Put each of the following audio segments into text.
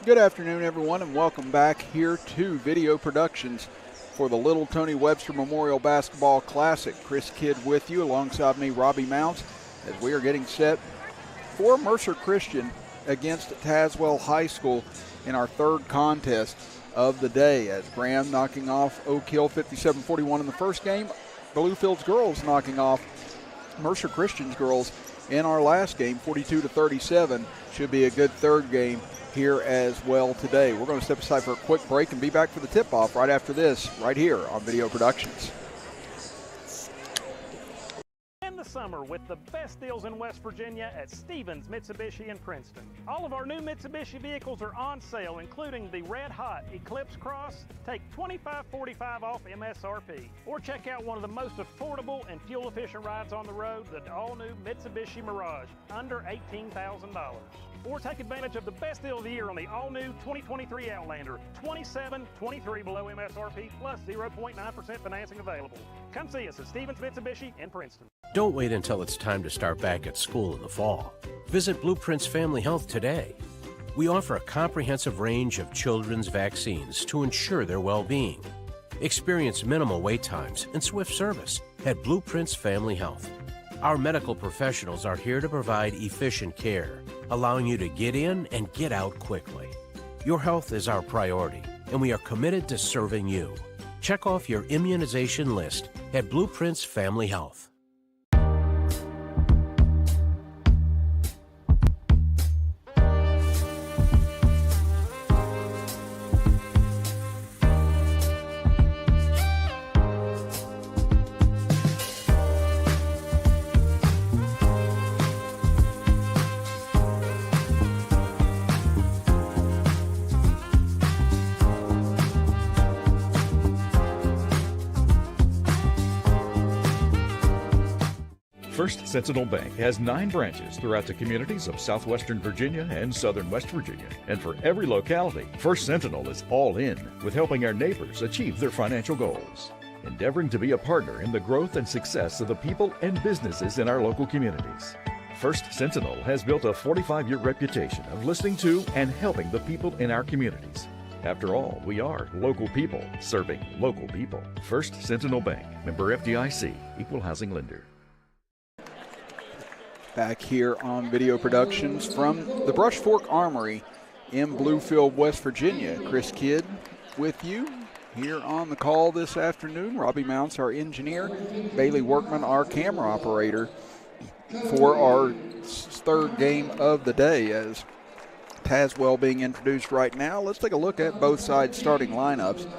Good afternoon, everyone, and welcome back here to Video Productions for the Little Tony Webster Memorial Basketball Classic. Chris Kidd with you, alongside me, Robbie Mounts, as we are getting set for Mercer Christian against Tazewell High School in our third contest of the day, as Graham knocking off Oak Hill 57-41 in the first game. Bluefields girls knocking off Mercer Christian's girls in our last game, 42-37. Should be a good third game here as well today. We're going to step aside for a quick break and be back for the tip-off right after this, right here on Video Productions. In the summer with the best deals in West Virginia at Stevens Mitsubishi in Princeton. All of our new Mitsubishi vehicles are on sale, including the red hot Eclipse Cross. Take $25.45 off MSRP. Or check out one of the most affordable and fuel-efficient rides on the road, the all-new Mitsubishi Mirage, under $18,000. Or take advantage of the best deal of the year on the all-new 2023 Outlander, $27.23 below MSRP plus 0.9% financing available. Come see us at Stevens Mitsubishi in Princeton. Don't wait until it's time to start back at school in the fall. Visit Blueprints Family Health today. We offer a comprehensive range of children's vaccines to ensure their well-being. Experience minimal wait times and swift service at Blueprints Family Health. Our medical professionals are here to provide efficient care, allowing you to get in and get out quickly. Your health is our priority, and we are committed to serving you. Check off your immunization list at Blueprints Family Health. First Sentinel Bank has 9 branches throughout the communities of southwestern Virginia and southern West Virginia. And for every locality, First Sentinel is all in with helping our neighbors achieve their financial goals, endeavoring to be a partner in the growth and success of the people and businesses in our local communities. First Sentinel has built a 45-year reputation of listening to and helping the people in our communities. After all, we are local people serving local people. First Sentinel Bank, member FDIC, equal housing lender. Back here on Video Productions from the Brush Fork Armory in Bluefield, West Virginia. Chris Kidd with you here on the call this afternoon. Robbie Mounts, our engineer. Bailey Workman, our camera operator, for our third game of the day, as Tazewell being introduced right now. Let's take a look at both sides' starting lineups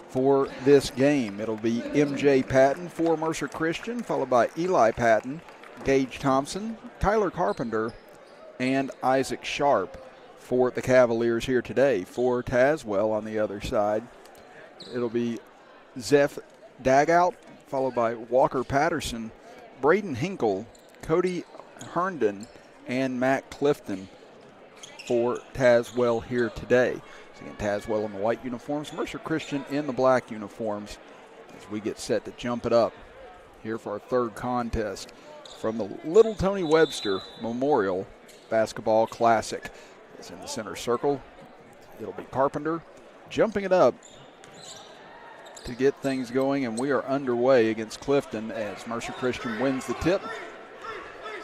for this game. It'll be MJ Patton for Mercer Christian, followed by Eli Patton, Gage Thompson, Tyler Carpenter, and Isaac Sharp for the Cavaliers here today. For Tazewell on the other side, it'll be Zeph Dagout, followed by Walker Patterson, Braden Hinkle, Cody Herndon, and Matt Clifton for Tazewell here today. So again, Tazewell in the white uniforms, Mercer Christian in the black uniforms, as we get set to jump it up here for our third contest from the Little Tony Webster Memorial Basketball Classic. It's in the center circle. It'll be Carpenter jumping it up to get things going, and we are underway against Clifton as Mercer Christian wins the tip.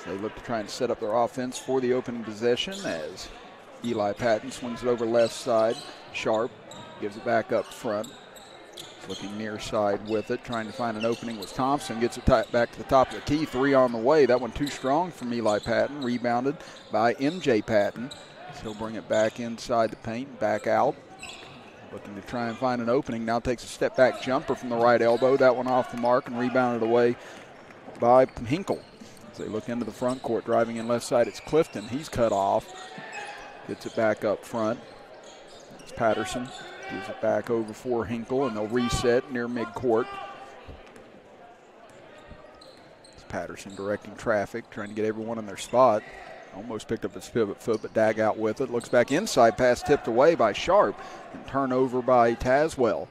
They look to try and set up their offense for the opening possession as Eli Patton swings it over left side. Sharp gives it back up front. Looking near side with it, trying to find an opening with Thompson. Gets it back to the top of the key. 3 on the way. That one too strong from Eli Patton. Rebounded by MJ Patton. So he'll bring it back inside the paint, back out. Looking to try and find an opening. Now takes a step back jumper from the right elbow. That one off the mark and rebounded away by Hinkle. As they look into the front court, driving in left side, it's Clifton. He's cut off. Gets it back up front. It's Patterson. Gives it back over for Hinkle, and they'll reset near midcourt. It's Patterson directing traffic, trying to get everyone in their spot. Almost picked up his pivot foot, but Dagout with it. Looks back inside, pass tipped away by Sharp, and turnover by Tazewell.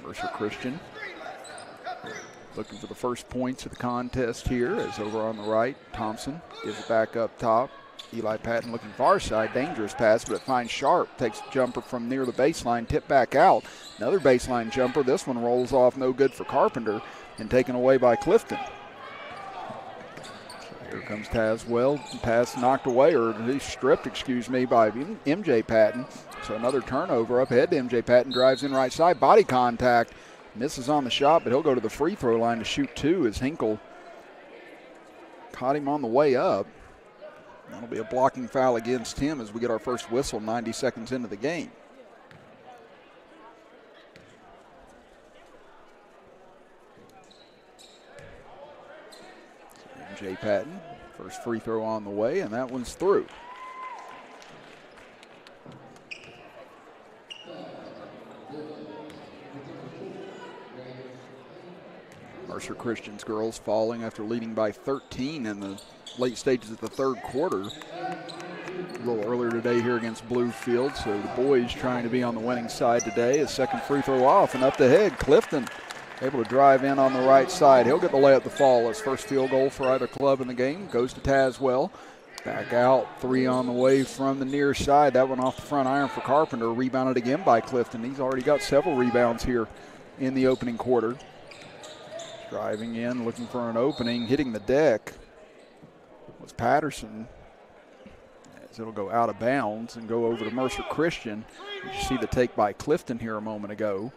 Mercer Christian looking for the first points of the contest here, as over on the right, Thompson gives it back up top. Eli Patton looking far side, dangerous pass, but it finds Sharp. Takes a jumper from near the baseline, tip back out. Another baseline jumper. This one rolls off, no good for Carpenter, and taken away by Clifton. Here comes Tazewell. Pass knocked away, or he's stripped, by MJ Patton. So another turnover up ahead to MJ Patton. Drives in right side. Body contact. Misses on the shot, but he'll go to the free throw line to shoot two as Hinkle caught him on the way up. That'll be a blocking foul against him as we get our first whistle 90 seconds into the game. J. Patton, first free throw on the way, and that one's through. Mercer Christian's girls falling after leading by 13 in the late stages of the third quarter. A little earlier today here against Bluefield, so the boys trying to be on the winning side today. His second free throw off and up the head. Clifton able to drive in on the right side. He'll get the layup to fall. His first field goal for either club in the game goes to Tazewell. Back out, three on the way from the near side. That one off the front iron for Carpenter. Rebounded again by Clifton. He's already got several rebounds here in the opening quarter. Driving in, looking for an opening, hitting the deck was Patterson. As it'll go out of bounds and go over to Mercer Christian. You see the take by Clifton here a moment ago.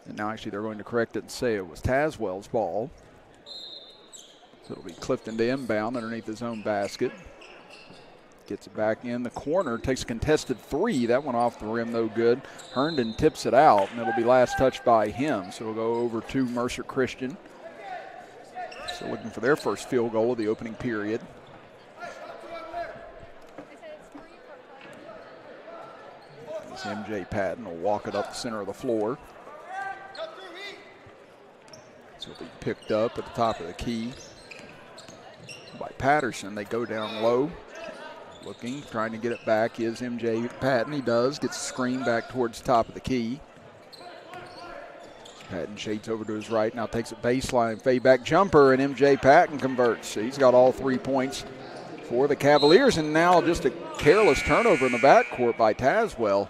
And now actually they're going to correct it and say it was Tazewell's ball. So it'll be Clifton to inbound underneath his own basket. Gets it back in the corner, takes a contested three. That one off the rim, no good. Herndon tips it out, and it'll be last touched by him. So it'll go over to Mercer Christian. So looking for their first field goal of the opening period. As MJ Patton will walk it up the center of the floor. So it'll be picked up at the top of the key by Patterson. They go down low. Looking, trying to get it back is MJ Patton. He does, gets a screen back towards the top of the key. Patton shades over to his right, now takes a baseline, fade back jumper, and MJ Patton converts. He's got all 3 points for the Cavaliers, and now just a careless turnover in the backcourt by Tazewell.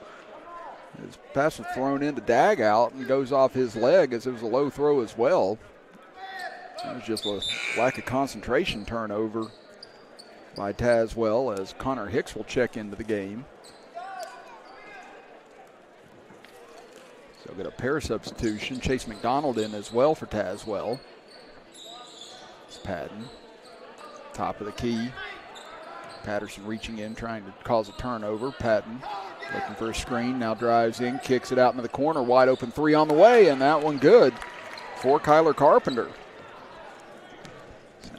His pass was thrown into Dagout and goes off his leg as it was a low throw as well. It was just a lack of concentration turnover by Tazewell as Connor Hicks will check into the game. So get a pair substitution. Chase McDonald in as well for Tazewell. It's Patton, top of the key. Patterson reaching in, trying to cause a turnover. Patton looking for a screen, now drives in, kicks it out into the corner. Wide open three on the way, and that one good for Kyler Carpenter.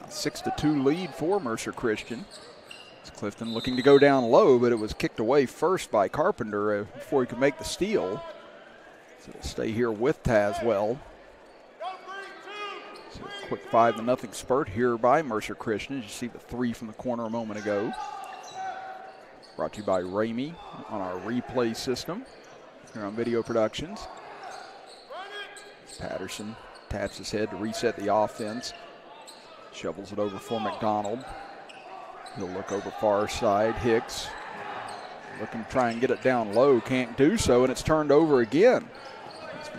6-2 lead for Mercer Christian. It's Clifton looking to go down low, but it was kicked away first by Carpenter before he could make the steal. So it'll stay here with Tazewell. So a quick 5-0 spurt here by Mercer Christian. As you see the three from the corner a moment ago. Brought to you by Ramey on our replay system here on Video Productions. Patterson taps his head to reset the offense. Shovels it over for McDonald. He'll look over far side. Hicks looking to try and get it down low. Can't do so, and it's turned over again.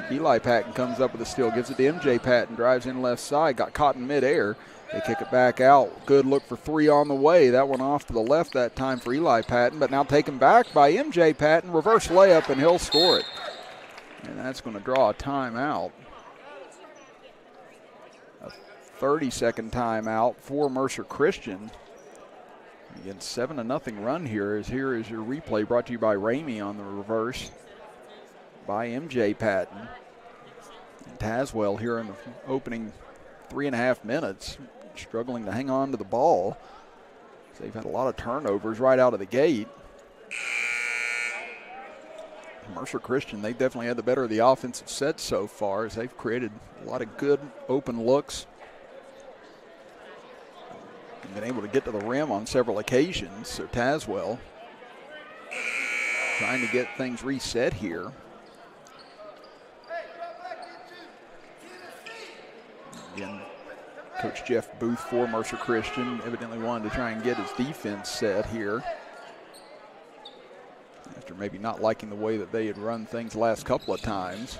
Eli Patton comes up with a steal. Gives it to MJ Patton. Drives in left side. Got caught in midair. They kick it back out. Good look for three on the way. That one off to the left that time for Eli Patton, but now taken back by MJ Patton. Reverse layup, and he'll score it. And that's going to draw a timeout. 30-second timeout for Mercer Christian. Again, 7-0 run here. Here is your replay brought to you by Ramey on the reverse by MJ Patton. And Tazewell here in the opening 3.5 minutes, struggling to hang on to the ball. They've had a lot of turnovers right out of the gate. Mercer Christian, they definitely had the better of the offensive set so far as they've created a lot of good open looks. Been able to get to the rim on several occasions. So Tazewell trying to get things reset here. Again, Coach Jeff Booth for Mercer Christian evidently wanted to try and get his defense set here, after maybe not liking the way that they had run things the last couple of times.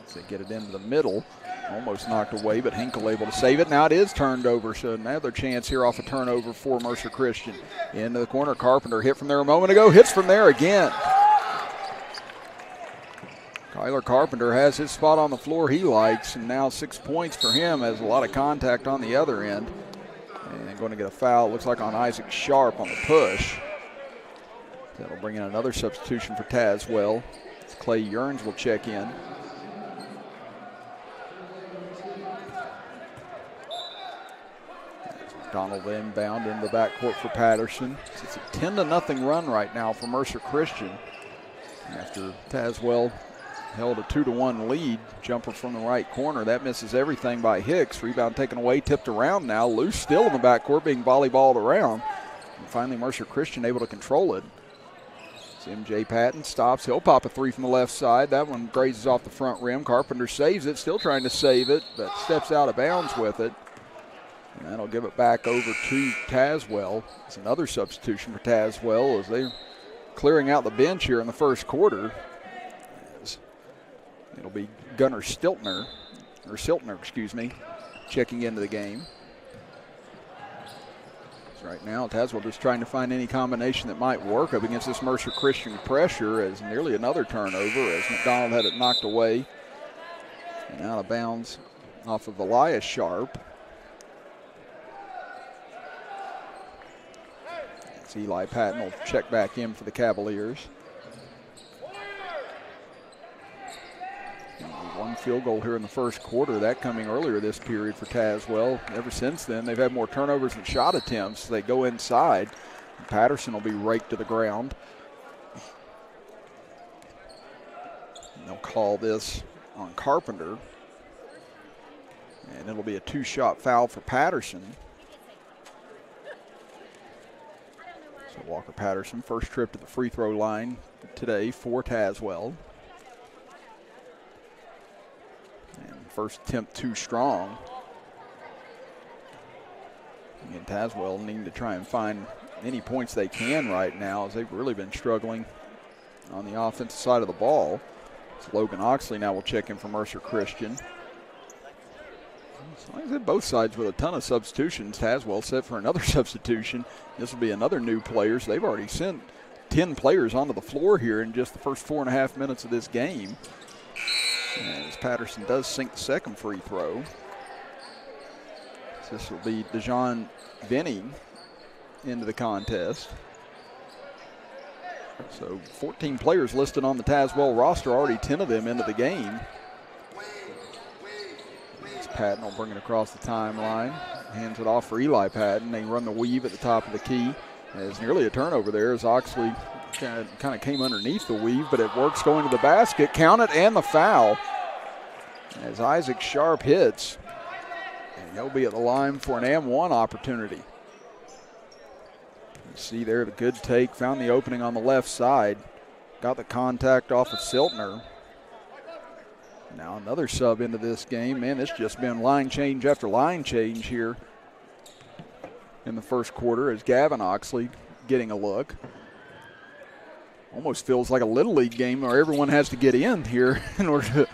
As they get it into the middle, almost knocked away, but Hinkle able to save it. Now it is turned over, so another chance here off a turnover for Mercer Christian. Into the corner, Carpenter hit from there a moment ago, hits from there again. Kyler Carpenter has his spot on the floor he likes, and now 6 points for him, has a lot of contact on the other end. And going to get a foul, looks like on Isaac Sharp on the push. That'll bring in another substitution for Tazewell. Clay Yearns will check in. McDonald inbound into the backcourt for Patterson. It's a 10-0 run right now for Mercer Christian, after Tazewell held a 2-1 lead. Jumper from the right corner. That misses everything by Hicks. Rebound taken away, tipped around now. Loose still in the backcourt, being volleyballed around. And finally, Mercer Christian able to control it. So MJ Patton stops. He'll pop a three from the left side. That one grazes off the front rim. Carpenter saves it, still trying to save it, but steps out of bounds with it. And that'll give it back over to Tazewell. It's another substitution for Tazewell as they're clearing out the bench here in the first quarter. It'll be Gunnar Siltner, checking into the game. So right now, Tazewell just trying to find any combination that might work up against this Mercer Christian pressure, as nearly another turnover as McDonald had it knocked away. And out of bounds off of Elias Sharp. As Eli Patton will check back in for the Cavaliers. One field goal here in the first quarter, that coming earlier this period for Tazewell. Ever since then, they've had more turnovers than shot attempts. They go inside. Patterson will be raked to the ground. And they'll call this on Carpenter. And it'll be a two-shot foul for Patterson. So Walker Patterson, first trip to the free throw line today for Tazewell. First attempt too strong. Again, Tazewell needing to try and find any points they can right now, as they've really been struggling on the offensive side of the ball. So Logan Oxley now will check in for Mercer Christian. So like I said, both sides with a ton of substitutions. Tazewell set for another substitution. This will be another new player. So they've already sent 10 players onto the floor here in just the first 4.5 minutes of this game. As Patterson does sink the second free throw. So this will be DeJohn Vinny into the contest. So 14 players listed on the Tazewell roster, already 10 of them into the game. As Patton will bring it across the timeline. Hands it off for Eli Patton. They run the weave at the top of the key. There's nearly a turnover there as Oxley kind of came underneath the weave, but it works going to the basket. Count it, and the foul as Isaac Sharp hits. And he'll be at the line for an M1 opportunity. You see there the good take, found the opening on the left side. Got the contact off of Siltner. Now another sub into this game. Man, it's just been line change after line change here in the first quarter as Gavin Oxley getting a look. Almost feels like a Little League game where everyone has to get in here in order to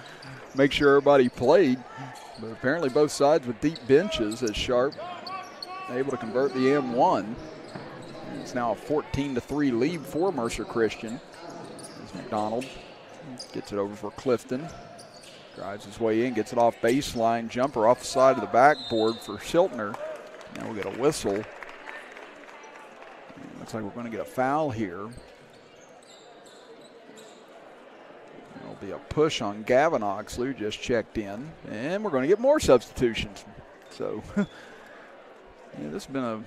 make sure everybody played. But apparently both sides with deep benches as Sharp able to convert the M1. And it's now a 14-3 lead for Mercer Christian. As McDonald gets it over for Clifton. Drives his way in, gets it off baseline. Jumper off the side of the backboard for Siltner. Now we'll get a whistle. And looks like we're going to get a foul here. There'll be a push on Gavin Oxley, who just checked in. And we're going to get more substitutions. So, yeah, this has been an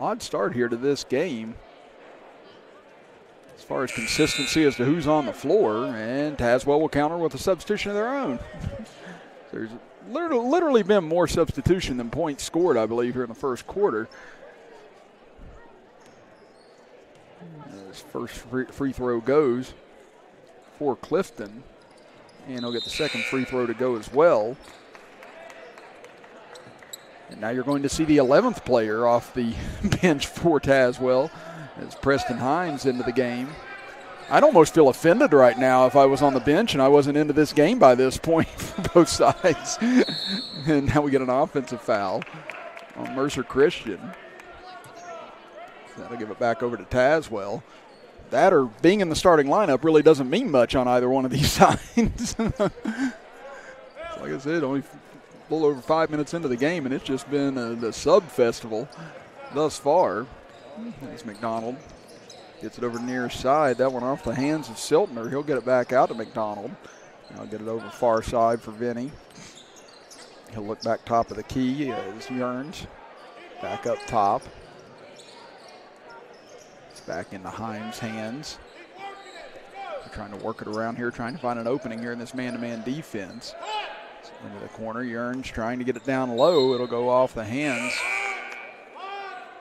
odd start here to this game as far as consistency as to who's on the floor. And Tazewell will counter with a substitution of their own. There's literally been more substitution than points scored, I believe, here in the first quarter. As first free throw goes for Clifton, and he'll get the second free throw to go as well. And now you're going to see the 11th player off the bench for Tazewell as Preston Hines into the game. I'd almost feel offended right now if I was on the bench and I wasn't into this game by this point for both sides. And now we get an offensive foul on Mercer Christian. That'll give it back over to Tazewell. That or being in the starting lineup really doesn't mean much on either one of these sides. Like I said, only a little over 5 minutes into the game, and it's just been the sub festival thus far. As McDonald gets it over near side. That one off the hands of Siltner. He'll get it back out to McDonald. I'll get it over far side for Vinny. He'll look back top of the key as Yearns back up top. It's back into Himes' hands. They're trying to work it around here, trying to find an opening here in this man-to-man defense. Into the corner, Yearns trying to get it down low. It'll go off the hands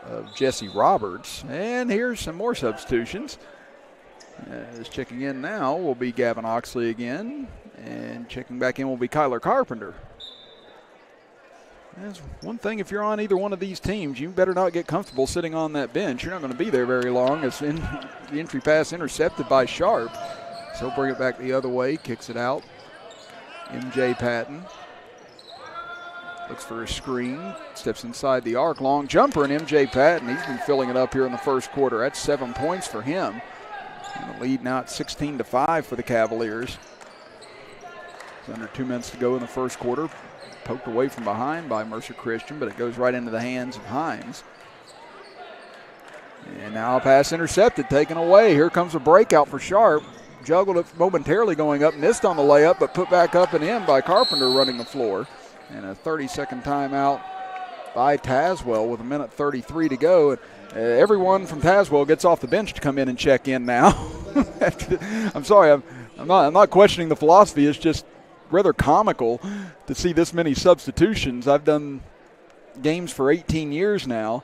of Jesse Roberts. And here's some more substitutions. As checking in now will be Gavin Oxley again. And checking back in will be Kyler Carpenter. That's one thing, if you're on either one of these teams, you better not get comfortable sitting on that bench. You're not going to be there very long. As the entry pass intercepted by Sharp. So he'll bring it back the other way, kicks it out. MJ Patton looks for a screen, steps inside the arc, long jumper, and MJ Patton, he's been filling it up here in the first quarter. That's 7 points for him. And the lead now at 16-5 for the Cavaliers. It's under 2 minutes to go in the first quarter. Poked away from behind by Mercer Christian, but it goes right into the hands of Himes. And now a pass intercepted, taken away. Here comes a breakout for Sharp. Juggled it momentarily going up, missed on the layup, but put back up and in by Carpenter running the floor. And a 30-second timeout by Tazewell with 1:33 to go. Everyone from Tazewell gets off the bench to come in and check in now. I'm sorry, I'm not questioning the philosophy. It's just rather comical to see this many substitutions. I've done games for 18 years now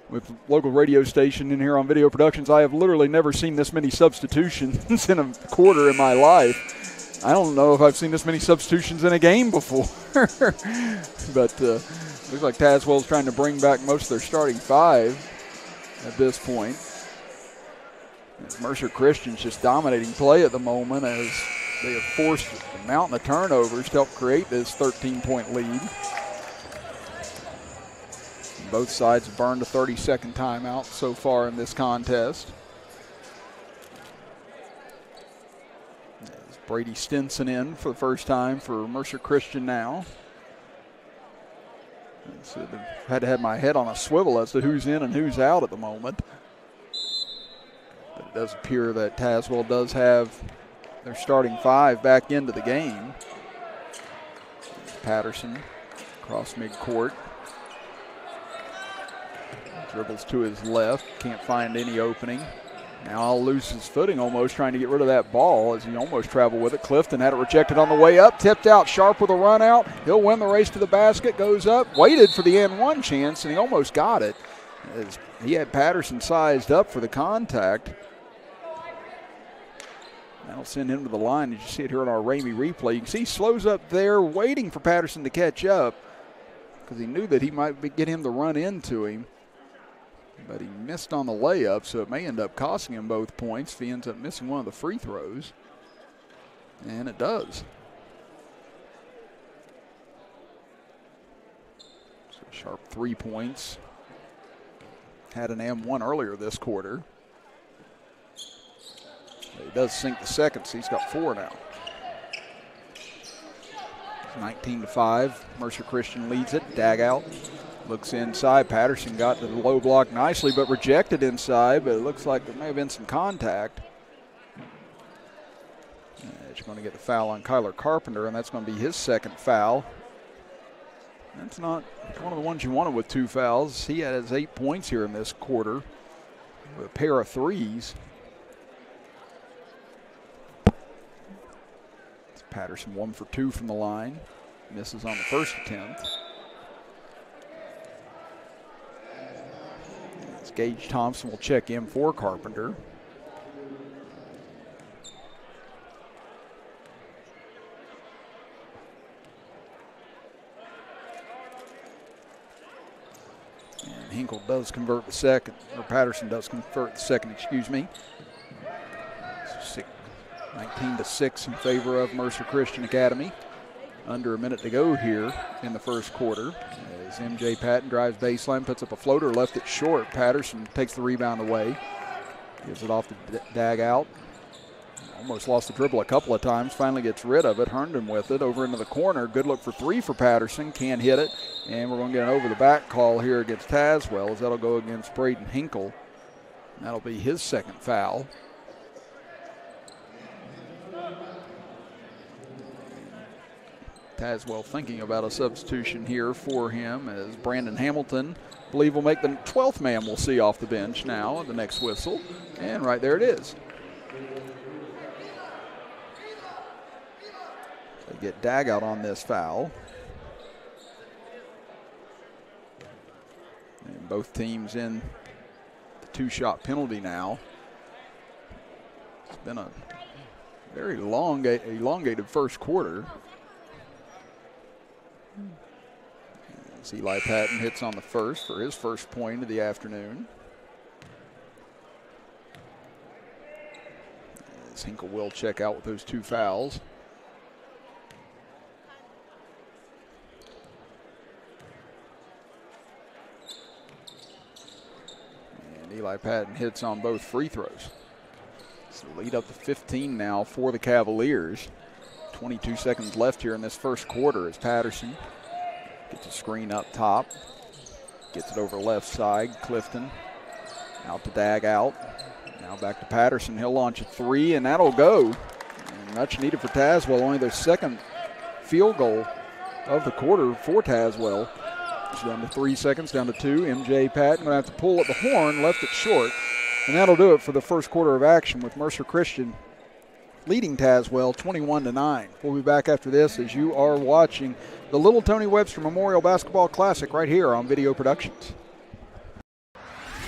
with local radio station in here on Video Productions. I have literally never seen this many substitutions in a quarter in my life. I don't know if I've seen this many substitutions in a game before. But looks like Tazewell's trying to bring back most of their starting five at this point. And Mercer Christian's just dominating play at the moment as they have forced a mountain of turnovers to help create this 13-point lead. Both sides have burned a 30-second timeout so far in this contest. As Brady Stinson in for the first time for Mercer Christian now. So I've had to have my head on a swivel as to who's in and who's out at the moment. But it does appear that Tazewell does have their starting five back into the game. Patterson across midcourt. Dribbles to his left, can't find any opening. Now I'll lose his footing almost, trying to get rid of that ball as he almost traveled with it. Clifton had it rejected on the way up, tipped out. Sharp with a run out. He'll win the race to the basket, goes up, waited for the N1 chance, and he almost got it. As he had Patterson sized up for the contact. That'll send him to the line. As you see it here on our Ramey replay, you can see he slows up there, waiting for Patterson to catch up because he knew that he might get him to run into him. But he missed on the layup, so it may end up costing him both points if he ends up missing one of the free throws. And it does. So Sharp 3 points. Had an M1 earlier this quarter. But he does sink the second, so he's got 4 now. 19-5. Mercer Christian leads it. Dagout. Looks inside. Patterson got to the low block nicely, but rejected inside. But it looks like there may have been some contact. He's going to get the foul on Kyler Carpenter, and that's going to be his second foul. That's not one of the ones you wanted with 2 fouls. He has 8 points here in this quarter with a pair of threes. It's Patterson 1 for 2 from the line. Misses on the first attempt. Gage Thompson will check in for Carpenter. Hinkle does convert the second, or Patterson does convert the second, excuse me. 19-6 in favor of Mercer Christian Academy. Under a minute to go here in the first quarter. As M.J. Patton drives baseline, puts up a floater, left it short. Patterson takes the rebound away. Gives it off to Dagout. Almost lost the dribble a couple of times. Finally gets rid of it. Herndon with it over into the corner. Good look for three for Patterson. Can't hit it. And we're going to get an over-the-back call here against Tazewell, as that'll go against Braden Hinkle. That'll be his second foul. Tazewell thinking about a substitution here for him, as Brandon Hamilton, I believe, will make the 12th man we'll see off the bench now at the next whistle. And right there it is. They get Dagout on this foul. And both teams in the two-shot penalty now. It's been a very elongated first quarter. As Eli Patton hits on the first for his first point of the afternoon. As Hinkle will check out with those two fouls. And Eli Patton hits on both free throws. So lead up to 15 now for the Cavaliers. 22 seconds left here in this first quarter as Patterson gets a screen up top. Gets it over left side. Clifton out to Dagout. Now back to Patterson. He'll launch a three, and that'll go. And much needed for Tazewell. Only their second field goal of the quarter for Tazewell. It's down to 3 seconds, down to 2. M.J. Patton going to have to pull at the horn, left it short. And that'll do it for the first quarter of action, with Mercer Christian leading Tazewell 21-9. We'll be back after this as you are watching the Little Tony Webster Memorial Basketball Classic right here on Video Productions.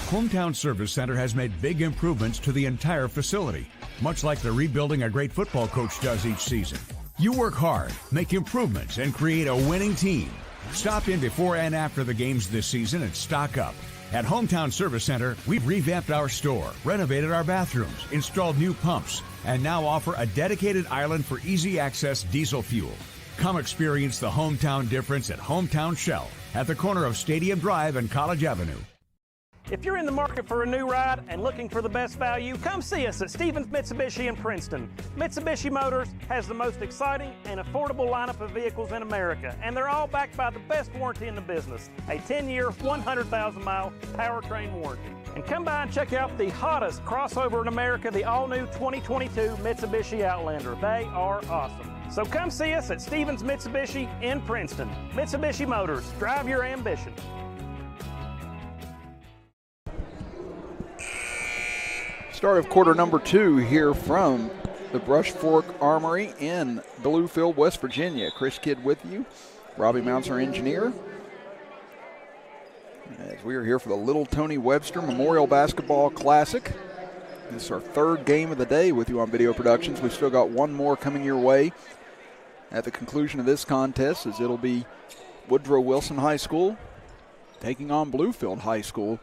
Hometown Service Center has made big improvements to the entire facility, much like the rebuilding a great football coach does each season. You work hard, make improvements, and create a winning team. Stop in before and after the games this season and stock up. At Hometown Service Center, we've revamped our store, renovated our bathrooms, installed new pumps, and now offer a dedicated island for easy access diesel fuel. Come experience the hometown difference at Hometown Shell at the corner of Stadium Drive and College Avenue. If you're in the market for a new ride and looking for the best value, come see us at Stevens Mitsubishi in Princeton. Mitsubishi Motors has the most exciting and affordable lineup of vehicles in America, and they're all backed by the best warranty in the business, a 10-year, 100,000-mile powertrain warranty. And come by and check out the hottest crossover in America, the all-new 2022 Mitsubishi Outlander. They are awesome. So come see us at Stevens Mitsubishi in Princeton. Mitsubishi Motors, drive your ambition. Start of quarter number 2 here from the Brush Fork Armory in Bluefield, West Virginia. Chris Kidd with you. Robbie Mounts, our engineer. As we are here for the Little Tony Webster Memorial Basketball Classic. This is our third game of the day with you on Video Productions. We've still got one more coming your way at the conclusion of this contest, as it'll be Woodrow Wilson High School taking on Bluefield High School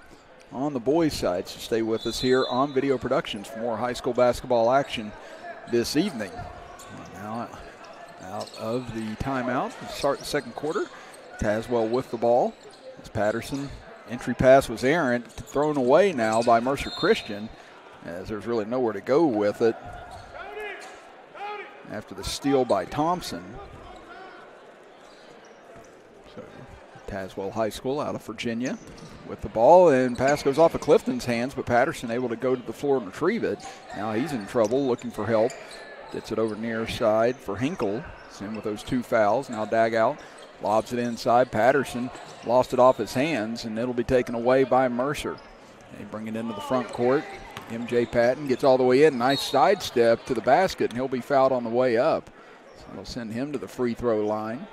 on the boys' side. So stay with us here on Video Productions for more high school basketball action this evening. Now out of the timeout to start the second quarter. Tazewell with the ball. As Patterson, entry pass was errant, thrown away now by Mercer Christian, as there's really nowhere to go with it after the steal by Thompson. So Tazewell High School out of Virginia with the ball, and pass goes off of Clifton's hands, but Patterson able to go to the floor and retrieve it. Now he's in trouble, looking for help. Gets it over near side for Hinkle. It's in with those two fouls. Now Dagout lobs it inside. Patterson lost it off his hands, and it'll be taken away by Mercer. They bring it into the front court. M.J. Patton gets all the way in. Nice sidestep to the basket, and he'll be fouled on the way up. So it'll send him to the free throw line,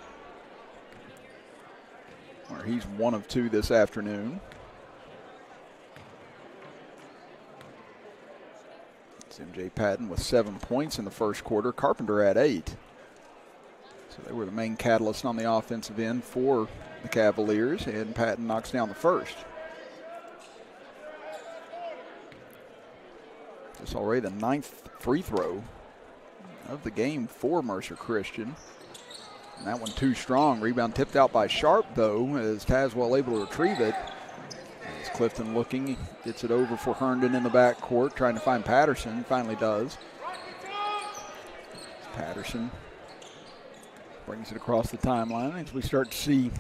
where he's 1 of 2 this afternoon. It's M.J. Patton with 7 points in the first quarter. Carpenter had 8. So they were the main catalyst on the offensive end for the Cavaliers, and Patton knocks down the first. It's already the 9th free throw of the game for Mercer Christian. And that one too strong. Rebound tipped out by Sharp, though, as Tazewell able to retrieve it. As Clifton looking, gets it over for Herndon in the backcourt, trying to find Patterson. Finally does. Patterson brings it across the timeline as we start to see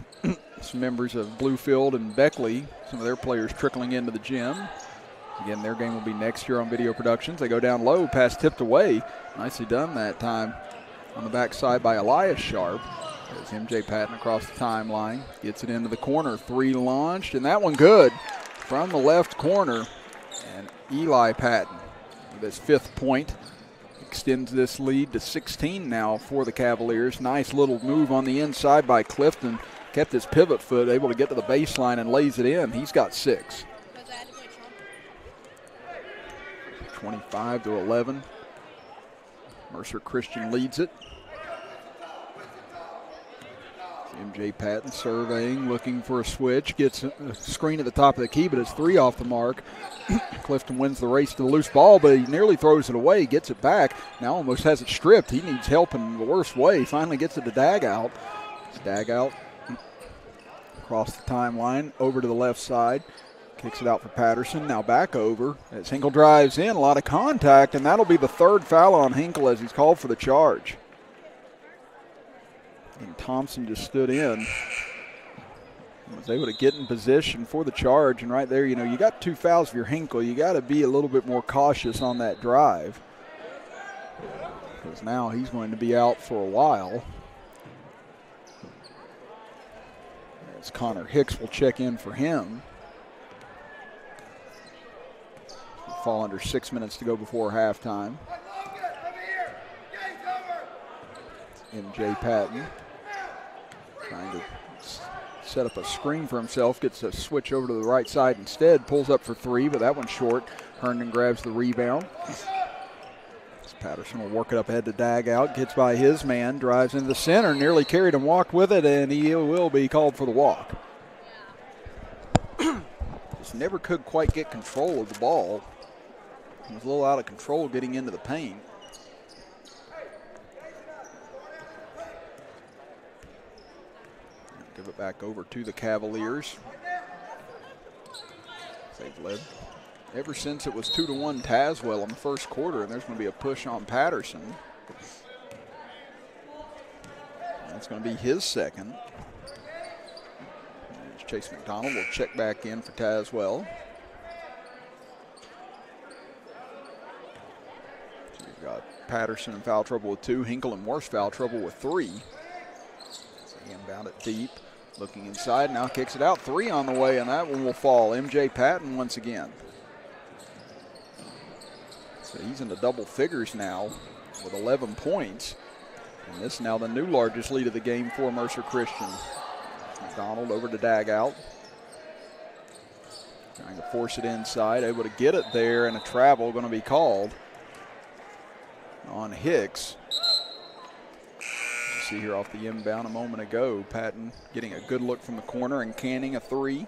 some members of Bluefield and Beckley, some of their players trickling into the gym. Again, their game will be next year on Video Productions. They go down low, pass tipped away. Nicely done that time on the backside by Elias Sharp. As MJ Patton across the timeline, gets it into the corner. 3 launched, and that one good from the left corner. And Eli Patton with his 5th point extends this lead to 16 now for the Cavaliers. Nice little move on the inside by Clifton. Kept his pivot foot, able to get to the baseline and lays it in. He's got 6. 25-11. Mercer Christian leads it. MJ Patton surveying, looking for a switch. Gets a screen at the top of the key, but it's 3 off the mark. Clifton wins the race to the loose ball, but he nearly throws it away, gets it back. Now almost has it stripped. He needs help in the worst way. Finally gets it to Dagout. Dagout across the timeline, over to the left side. Kicks it out for Patterson. Now back over as Hinkle drives in. A lot of contact, and that'll be the 3rd foul on Hinkle as he's called for the charge. And Thompson just stood in. Was able to get in position for the charge, and right there, you know, you got 2 fouls for your Hinkle. You got to be a little bit more cautious on that drive, because now he's going to be out for a while. As Connor Hicks will check in for him. Fall under 6 minutes to go before halftime. MJ Patton trying to set up a screen for himself, gets a switch over to the right side instead, pulls up for 3, but that one's short. Herndon grabs the rebound. Patterson will work it up ahead to Dagout, gets by his man, drives into the center, nearly carried and walked with it, and he will be called for the walk. Just never could quite get control of the ball. He was a little out of control getting into the paint. Give it back over to the Cavaliers. They've led ever since it was 2-1 Tazewell in the first quarter, and there's going to be a push on Patterson. That's going to be his 2nd. Chase McDonald will check back in for Tazewell. So you've got Patterson in foul trouble with 2, Hinkle and Morse foul trouble with 3. So he inbound it deep, looking inside, now kicks it out. 3 on the way, and that one will fall. MJ Patton once again. So he's into double figures now with 11 points. And this is now the new largest lead of the game for Mercer Christian. McDonald over to Dagout. Trying to force it inside, able to get it there, and a travel going to be called on Hicks. You see here off the inbound a moment ago, Patton getting a good look from the corner and canning a 3.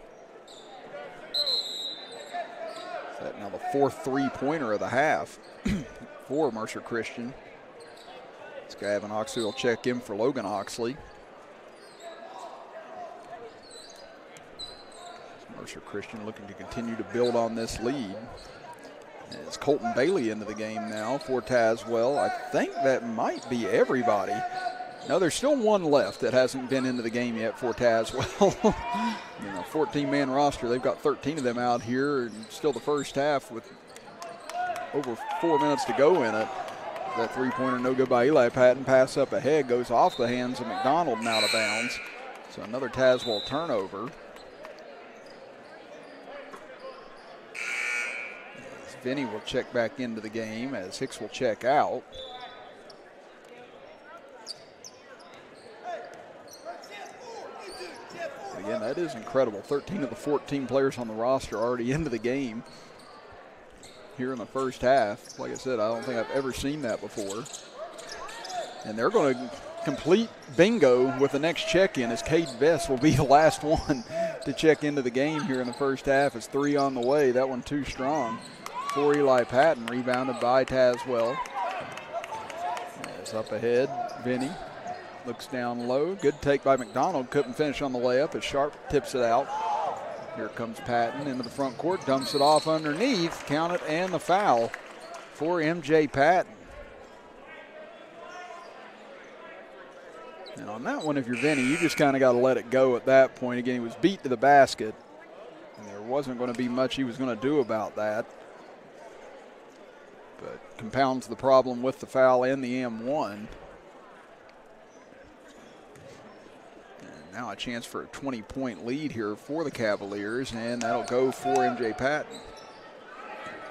That now the 4th 3-pointer of the half for Mercer Christian. It's Gavin Oxley will check in for Logan Oxley. Mercer Christian looking to continue to build on this lead. And it's Colton Bailey into the game now for Tazewell. I think that might be everybody. No, there's still one left that hasn't been into the game yet for Tazewell. 14-man roster. They've got 13 of them out here, and still the first half with over 4 minutes to go in it. That 3-pointer no good by Eli Patton. Pass up ahead, goes off the hands of McDonald and out of bounds. So another Tazewell turnover. Vinny will check back into the game as Hicks will check out. Again, that is incredible. 13 of the 14 players on the roster already into the game here in the first half. Like I said, I don't think I've ever seen that before. And they're going to complete bingo with the next check-in, as Cade Vest will be the last one to check into the game here in the first half. It's 3 on the way. That one too strong. for Eli Patton, rebounded by Tazewell. It's up ahead, Vinny looks down low. Good take by McDonald, couldn't finish on the layup as Sharp tips it out. Here comes Patton into the front court, dumps it off underneath, count it, and the foul for MJ Patton. And on that one, if you're Vinny, you just kind of got to let it go at that point. Again, he was beat to the basket, and there wasn't going to be much he was going to do about that. But compounds the problem with the foul and the M1. And now a chance for a 20-point lead here for the Cavaliers, and that'll go for MJ Patton.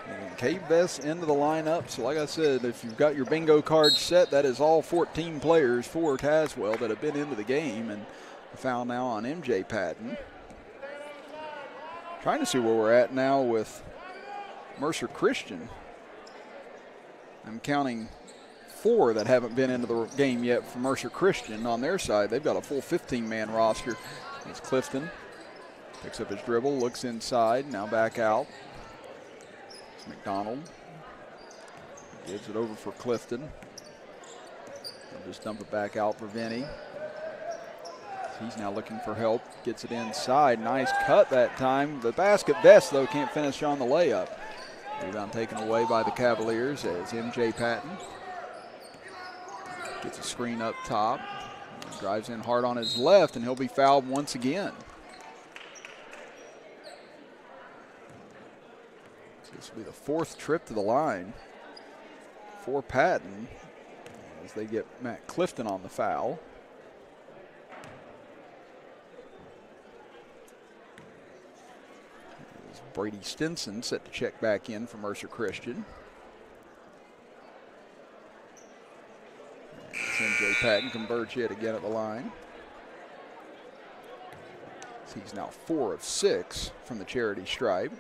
And Cave Bess into the lineup. So like I said, if you've got your bingo card set, that is all 14 players for Tazewell that have been into the game. And the foul now on MJ Patton. Trying to see where we're at now with Mercer Christian. I'm counting 4 that haven't been into the game yet for Mercer Christian. On their side, they've got a full 15-man roster. It's Clifton. Picks up his dribble, looks inside, now back out. It's McDonald. Gives it over for Clifton. They'll just dump it back out for Vinny. He's now looking for help. Gets it inside. Nice cut that time. The basket Best, though, can't finish on the layup. Rebound taken away by the Cavaliers as MJ Patton gets a screen up top. Drives in hard on his left, and he'll be fouled once again. So this will be the 4th trip to the line for Patton as they get Matt Clifton on the foul. Brady Stinson set to check back in for Mercer Christian. MJ Patton converts yet again at the line. He's now 4 of 6 from the charity stripe.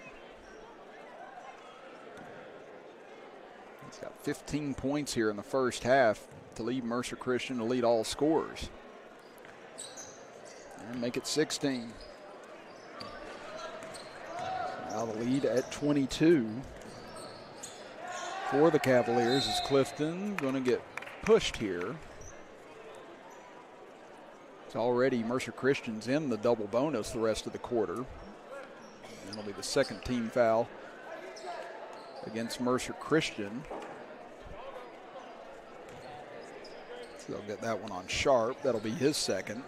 He's got 15 points here in the first half to lead Mercer Christian to lead all scorers. And make it 16. Now the lead at 22 for the Cavaliers is Clifton going to get pushed here. It's already Mercer Christian's in the double bonus the rest of the quarter. That'll be the 2nd team foul against Mercer Christian. So they'll get that one on Sharp. That'll be his 2nd.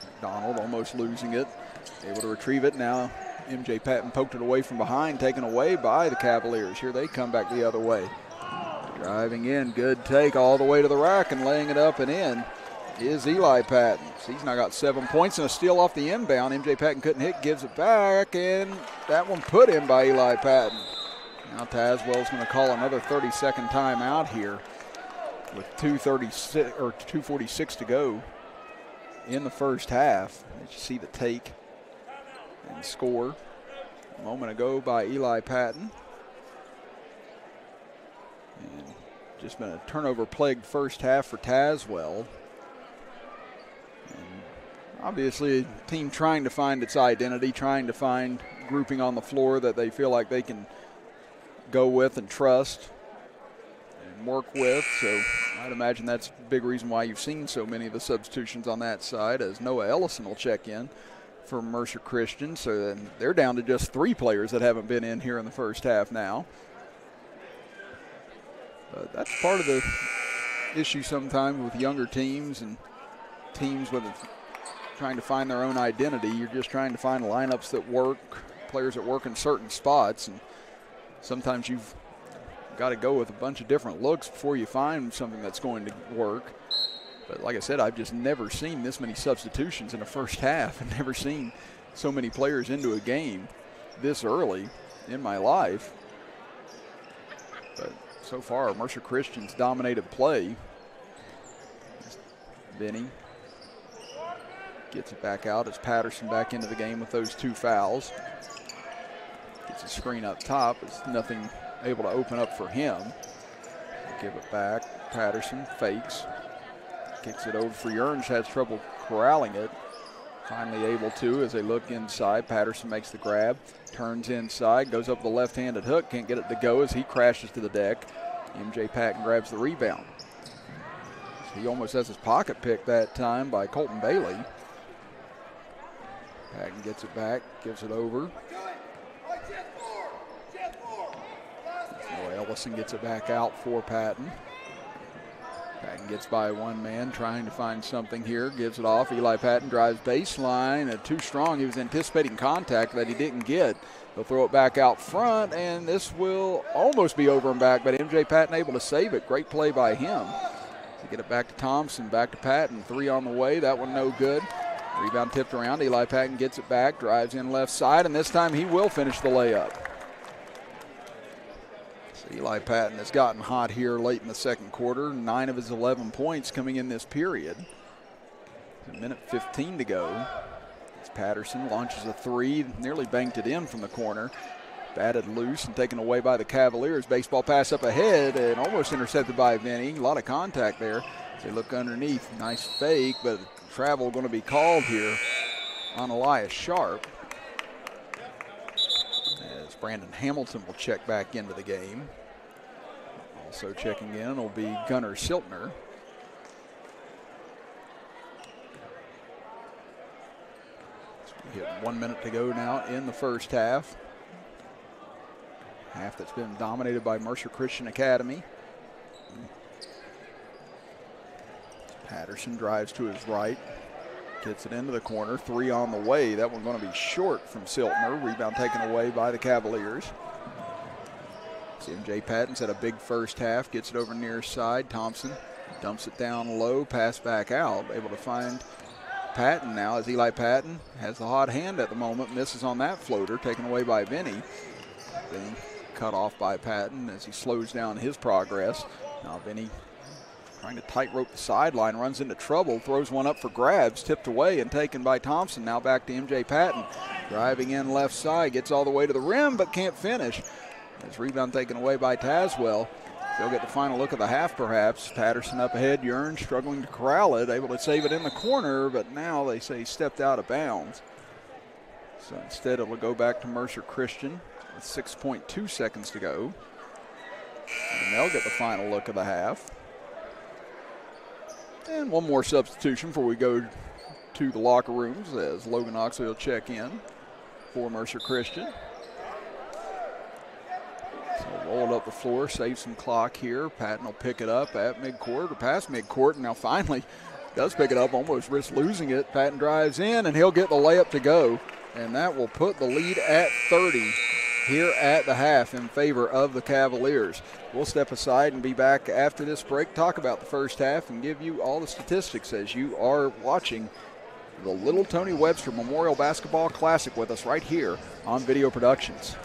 McDonald almost losing it. Able to retrieve it now. MJ Patton poked it away from behind, taken away by the Cavaliers. Here they come back the other way. Driving in, good take all the way to the rack and laying it up and in is Eli Patton. He's now got 7 points and a steal off the inbound. MJ Patton couldn't hit, gives it back, and that one put in by Eli Patton. Now Tazewell's going to call another 30-second timeout here with 2:46 to go in the first half. As you see the take and score a moment ago by Eli Patton. And just been a turnover-plagued first half for Tazewell. And obviously a team trying to find its identity, trying to find grouping on the floor that they feel like they can go with and trust and work with. So I'd imagine that's a big reason why you've seen so many of the substitutions on that side, as Noah Ellison will check in for Mercer Christian. So then they're down to just 3 players that haven't been in here in the first half now. But that's part of the issue sometimes with younger teams and teams with trying to find their own identity. You're just trying to find lineups that work, players that work in certain spots, and sometimes you've got to go with a bunch of different looks before you find something that's going to work. But like I said, I've just never seen this many substitutions in the first half. I've never seen so many players into a game this early in my life. But so far, Mercer Christian's dominated play. Vinny gets it back out as Patterson back into the game with those 2 fouls. Gets a screen up top. It's nothing able to open up for him. Give it back. Patterson fakes. Kicks it over for Yearns, has trouble corralling it. Finally able to as they look inside. Patterson makes the grab, turns inside, goes up the left-handed hook, can't get it to go as he crashes to the deck. MJ Patton grabs the rebound. So he almost has his pocket picked that time by Colton Bailey. Patton gets it back, gives it over. So Ellison gets it back out for Patton. Patton gets by one man, trying to find something here, gives it off. Eli Patton drives baseline, too strong. He was anticipating contact that he didn't get. They'll throw it back out front, and this will almost be over and back, but MJ Patton able to save it. Great play by him. To get it back to Thompson, back to Patton. 3 on the way, that one no good. Rebound tipped around. Eli Patton gets it back, drives in left side, and this time he will finish the layup. So Eli Patton has gotten hot here late in the second quarter. 9 of his 11 points coming in this period. A minute 15 to go. As Patterson launches a 3, nearly banked it in from the corner. Batted loose and taken away by the Cavaliers. Baseball pass up ahead and almost intercepted by Vinny. A lot of contact there. They look underneath. Nice fake, but travel going to be called here on Elias Sharp. As Brandon Hamilton will check back into the game. Also checking in will be Gunnar Siltner. So we hit 1 minute to go now in the first half. Half that's been dominated by Mercer Christian Academy. Patterson drives to his right, gets it into the corner. 3 on the way. That one going to be short from Siltner. Rebound taken away by the Cavaliers. MJ Patton's had a big first half. Gets it over near side. Thompson dumps it down low. Pass back out. Able to find Patton now as Eli Patton has the hot hand at the moment. Misses on that floater. Taken away by Vinny. Then cut off by Patton as he slows down his progress. Now Vinny trying to tightrope the sideline, runs into trouble, throws one up for grabs, tipped away and taken by Thompson. Now back to MJ Patton, driving in left side, gets all the way to the rim but can't finish. His rebound taken away by Tazewell. They'll get the final look of the half perhaps. Patterson up ahead, Yearn struggling to corral it, able to save it in the corner, but now they say he stepped out of bounds. So instead it will go back to Mercer Christian with 6.2 seconds to go. And they'll get the final look of the half. And one more substitution before we go to the locker rooms as Logan Oxley will check in for Mercer Christian. So roll it up the floor, save some clock here. Patton will pick it up at midcourt or past midcourt, and now finally does pick it up, almost risks losing it. Patton drives in, and he'll get the layup to go, and that will put the lead at 30 here at the half in favor of the Cavaliers. We'll step aside and be back after this break, talk about the first half, and give you all the statistics as you are watching the Little Tony Webster Memorial Basketball Classic with us right here on Video Productions.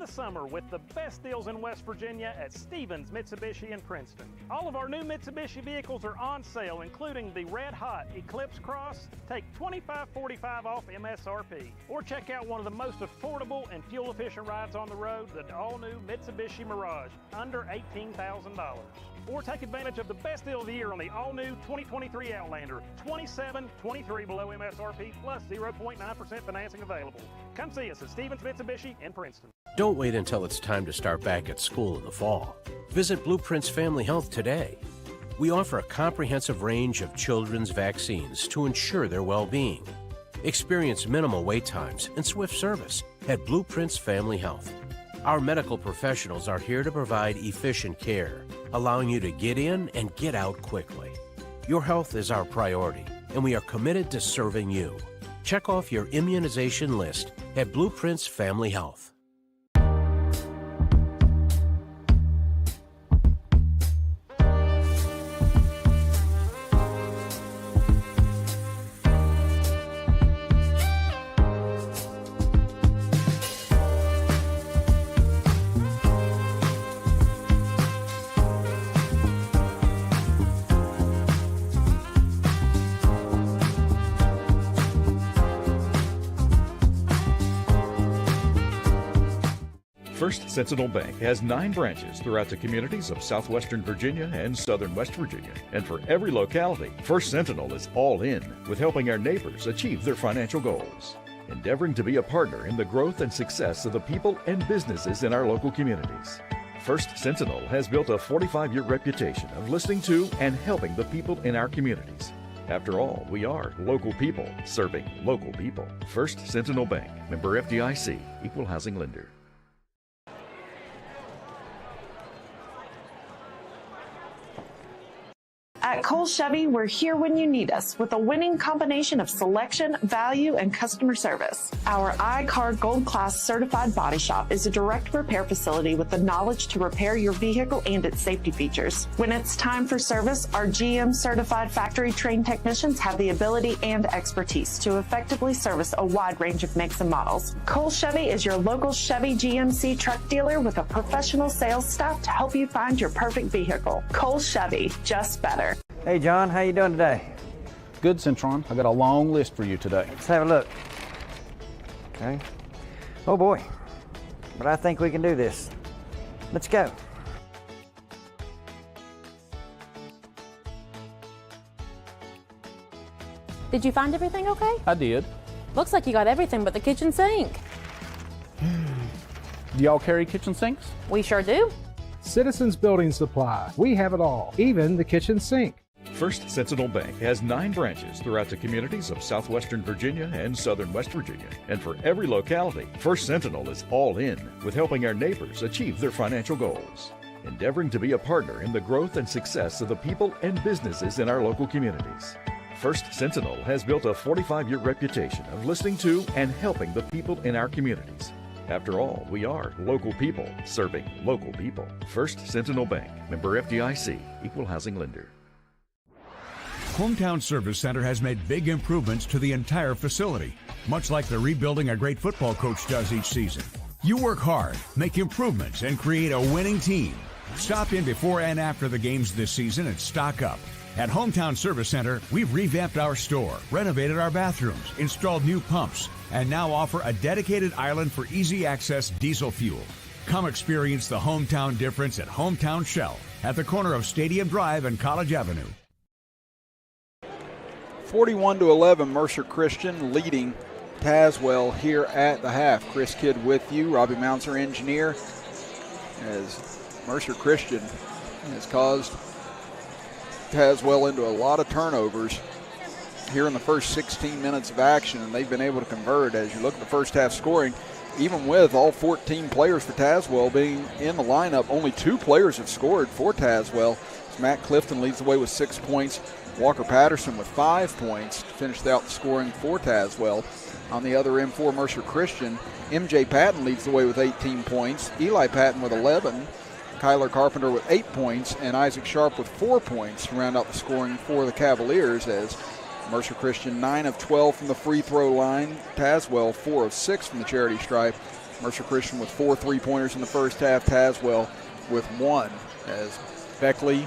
Summer with the best deals in West Virginia at Stevens Mitsubishi in Princeton. All of our new Mitsubishi vehicles are on sale, including the red hot Eclipse Cross. Take $25.45 off MSRP. Or check out one of the most affordable and fuel efficient rides on the road, the all new Mitsubishi Mirage, under $18,000. Or take advantage of the best deal of the year on the all-new 2023 Outlander, $27.23 below MSRP plus 0.9% financing available. Come see us at Stevens Mitsubishi in Princeton. Don't wait until it's time to start back at school in the fall. Visit Blueprints Family Health today. We offer a comprehensive range of children's vaccines to ensure their well-being. Experience minimal wait times and swift service at Blueprints Family Health. Our medical professionals are here to provide efficient care, allowing you to get in and get out quickly. Your health is our priority, and we are committed to serving you. Check off your immunization list at Blueprints Family Health. First Sentinel Bank has 9 branches throughout the communities of southwestern Virginia and southern West Virginia. And for every locality, First Sentinel is all in with helping our neighbors achieve their financial goals, endeavoring to be a partner in the growth and success of the people and businesses in our local communities. First Sentinel has built a 45-year reputation of listening to and helping the people in our communities. After all, we are local people serving local people. First Sentinel Bank, member FDIC, equal housing lender. At Cole Chevy, we're here when you need us with a winning combination of selection, value, and customer service. Our iCar Gold Class certified body shop is a direct repair facility with the knowledge to repair your vehicle and its safety features. When it's time for service, our GM certified factory trained technicians have the ability and expertise to effectively service a wide range of makes and models. Cole Chevy is your local Chevy GMC truck dealer with a professional sales staff to help you find your perfect vehicle. Cole Chevy, just better. Hey John, how you doing today? Good, Centron. I got a long list for you today. Let's have a look. Okay. Oh boy, but I think we can do this. Let's go. Did you find everything okay? I did. Looks like you got everything but the kitchen sink. Do y'all carry kitchen sinks? We sure do. Citizens Building Supply. We have it all, even the kitchen sink. First Sentinel Bank has 9 branches throughout the communities of southwestern Virginia and southern West Virginia. And for every locality, First Sentinel is all in with helping our neighbors achieve their financial goals, endeavoring to be a partner in the growth and success of the people and businesses in our local communities. First Sentinel has built a 45-year reputation of listening to and helping the people in our communities. After all, we are local people serving local people. First Sentinel Bank, member FDIC, equal housing lender. Hometown Service Center has made big improvements to the entire facility, much like the rebuilding a great football coach does each season. You work hard, make improvements, and create a winning team. Stop in before and after the games this season and stock up. At Hometown Service Center, we've revamped our store, renovated our bathrooms, installed new pumps, and now offer a dedicated island for easy access diesel fuel. Come experience the hometown difference at Hometown Shell at the corner of Stadium Drive and College Avenue. 41-11, Mercer Christian leading Tazewell here at the half. Chris Kidd with you, Robbie Mounts, our engineer, as Mercer Christian has caused Tazewell into a lot of turnovers here in the first 16 minutes of action, and they've been able to convert. As you look at the first half scoring, even with all 14 players for Tazewell being in the lineup, only 2 players have scored for Tazewell. Matt Clifton leads the way with 6 points. Walker Patterson with 5 points finished out the scoring for Tazewell. On the other end for Mercer Christian, MJ Patton leads the way with 18 points. Eli Patton with 11. Kyler Carpenter with 8 points, and Isaac Sharp with 4 points to round out the scoring for the Cavaliers, as Mercer Christian 9 of 12 from the free throw line. Tazewell 4 of 6 from the charity stripe. Mercer Christian with 4 3-pointers in the first half. Tazewell with 1, as Beckley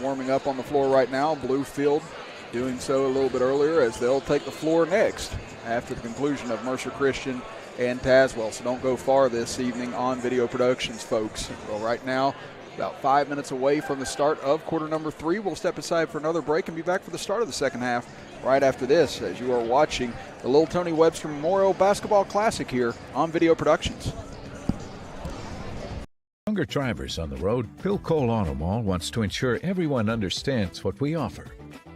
warming up on the floor right now. Bluefield doing so a little bit earlier, as they'll take the floor next after the conclusion of Mercer Christian and Tazewell. So don't go far this evening on Video Productions, folks. Well, right now, about 5 minutes away from the start of quarter number 3. We'll step aside for another break and be back for the start of the second half right after this, as you are watching the Little Tony Webster Memorial Basketball Classic here on Video Productions. Younger drivers on the road, Bill Cole Auto Mall wants to ensure everyone understands what we offer.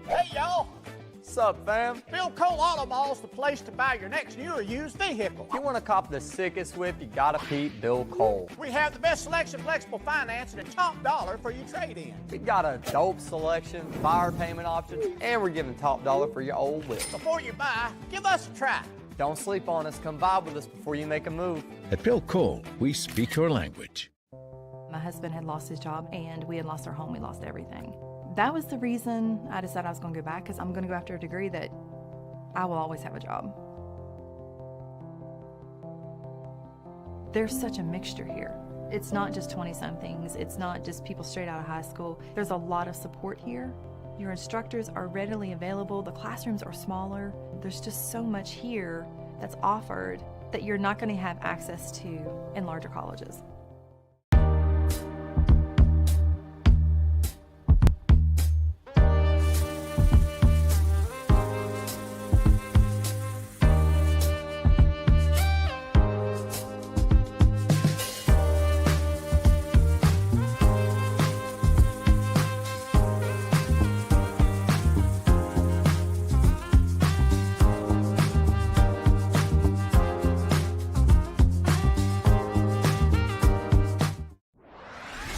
Hey, y'all. What's up, fam? Bill Cole Auto Mall's the place to buy your next new or used vehicle. If you want to cop the sickest whip, you gotta peep Bill Cole. We have the best selection, flexible finance, and a top dollar for your trade-in. We got a dope selection, fire payment options, and we're giving top dollar for your old whip. Before you buy, give us a try. Don't sleep on us. Come vibe with us before you make a move. At Bill Cole, we speak your language. My husband had lost his job, and we had lost our home. We lost everything. That was the reason I decided I was going to go back, because I'm going to go after a degree that I will always have a job. There's such a mixture here. It's not just 20-somethings. It's not just people straight out of high school. There's a lot of support here. Your instructors are readily available. The classrooms are smaller. There's just so much here that's offered that you're not going to have access to in larger colleges.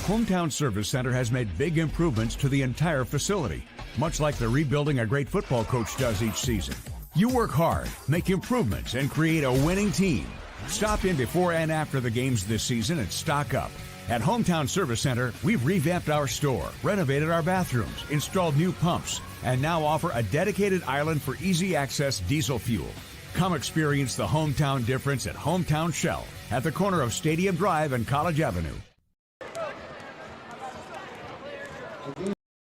Hometown Service Center has made big improvements to the entire facility, much like the rebuilding a great football coach does each season. You work hard, make improvements, and create a winning team. Stop in before and after the games this season and stock up. At Hometown Service Center, we've revamped our store, renovated our bathrooms, installed new pumps, and now offer a dedicated island for easy access diesel fuel. Come experience the hometown difference at Hometown Shell at the corner of Stadium Drive and College Avenue.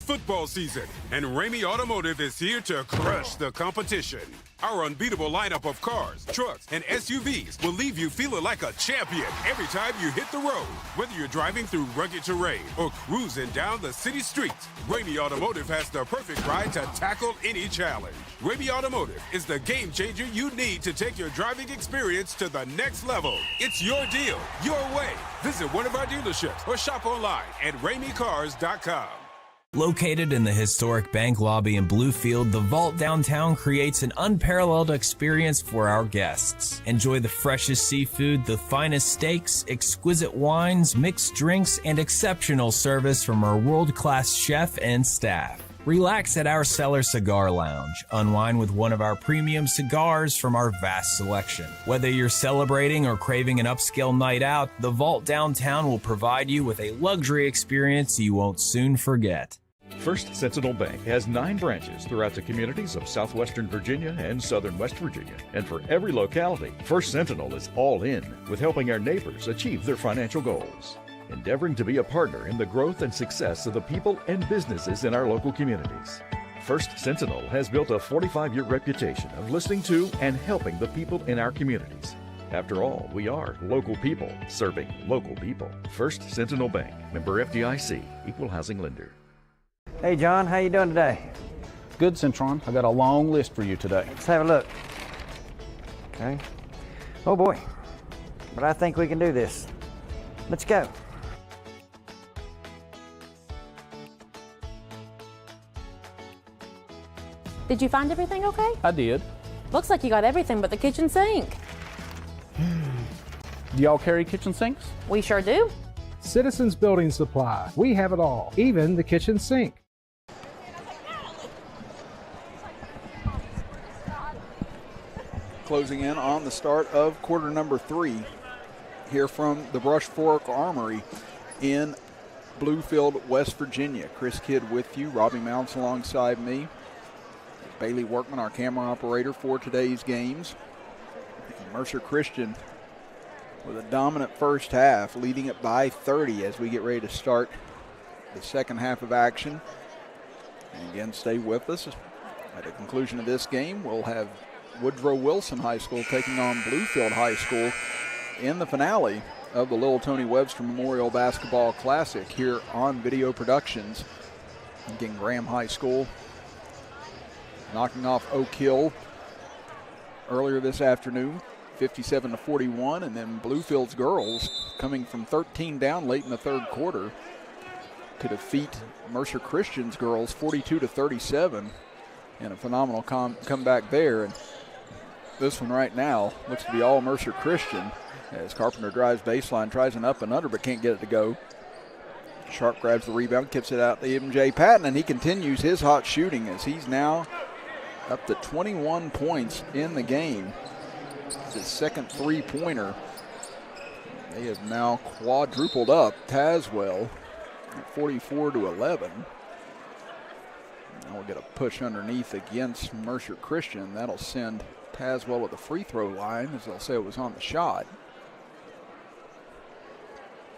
Football season, and Ramey Automotive is here to crush the competition. Our unbeatable lineup of cars, trucks, and SUVs will leave you feeling like a champion every time you hit the road. Whether you're driving through rugged terrain or cruising down the city streets, Ramey Automotive has the perfect ride to tackle any challenge. Ramey Automotive is the game changer you need to take your driving experience to the next level. It's your deal, your way. Visit one of our dealerships or shop online at RameyCars.com. Located in the historic bank lobby in Bluefield, the Vault downtown creates an unparalleled experience for our guests. Enjoy the freshest seafood, the finest steaks, exquisite wines, mixed drinks, and exceptional service from our world-class chef and staff. Relax at our Cellar Cigar Lounge. Unwind with one of our premium cigars from our vast selection. Whether you're celebrating or craving an upscale night out, the Vault downtown will provide you with a luxury experience you won't soon forget. First Sentinel Bank has 9 branches throughout the communities of southwestern Virginia and southern West Virginia. And for every locality, First Sentinel is all in with helping our neighbors achieve their financial goals. Endeavoring to be a partner in the growth and success of the people and businesses in our local communities. First Sentinel has built a 45-year reputation of listening to and helping the people in our communities. After all, we are local people serving local people. First Sentinel Bank, member FDIC, equal housing lender. Hey John, how you doing today? Good, Centron. I got a long list for you today. Let's have a look. Okay. Oh boy, but I think we can do this. Let's go. Did you find everything okay? I did. Looks like you got everything but the kitchen sink. Do y'all carry kitchen sinks? We sure do. Citizens Building Supply. We have it all, even the kitchen sink. Closing in on the start of quarter number 3 here from the Brush Fork Armory in Bluefield, West Virginia. Chris Kidd with you, Robbie Mounts alongside me. Bailey Workman, our camera operator for today's games. Mercer Christian with a dominant first half, leading it by 30 as we get ready to start the second half of action. And again, stay with us. At the conclusion of this game, we'll have Woodrow Wilson High School taking on Bluefield High School in the finale of the Little Tony Webster Memorial Basketball Classic here on Video Productions. Again, Graham High School knocking off Oak Hill earlier this afternoon, 57-41, and then Bluefield's girls coming from 13 down late in the third quarter to defeat Mercer Christian's girls 42-37, and a phenomenal comeback there. And this one right now looks to be all Mercer Christian as Carpenter drives baseline, tries an up and under, but can't get it to go. Sharp grabs the rebound, kicks it out to MJ Patton, and he continues his hot shooting as he's now up to 21 points in the game. It's his second three-pointer. They have now quadrupled up Tazewell at 44-11. Now we'll get a push underneath against Mercer Christian. That'll send Tazewell to the free throw line, as they'll say it was on the shot.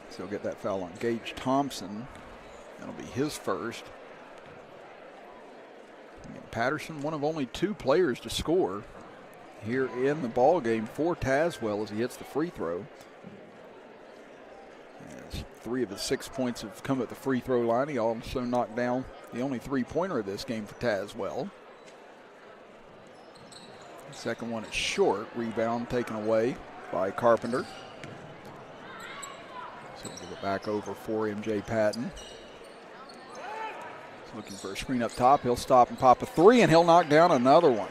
So he'll get that foul on Gage Thompson. That'll be his first. And Patterson, one of only 2 players to score here in the ball game for Tazewell as he hits the free throw. As 3 of his 6 points have come at the free throw line. He also knocked down the only three-pointer of this game for Tazewell. The second one is short. Rebound taken away by Carpenter. So we'll give it back over for MJ Patton. He's looking for a screen up top. He'll stop and pop a 3, and he'll knock down another one.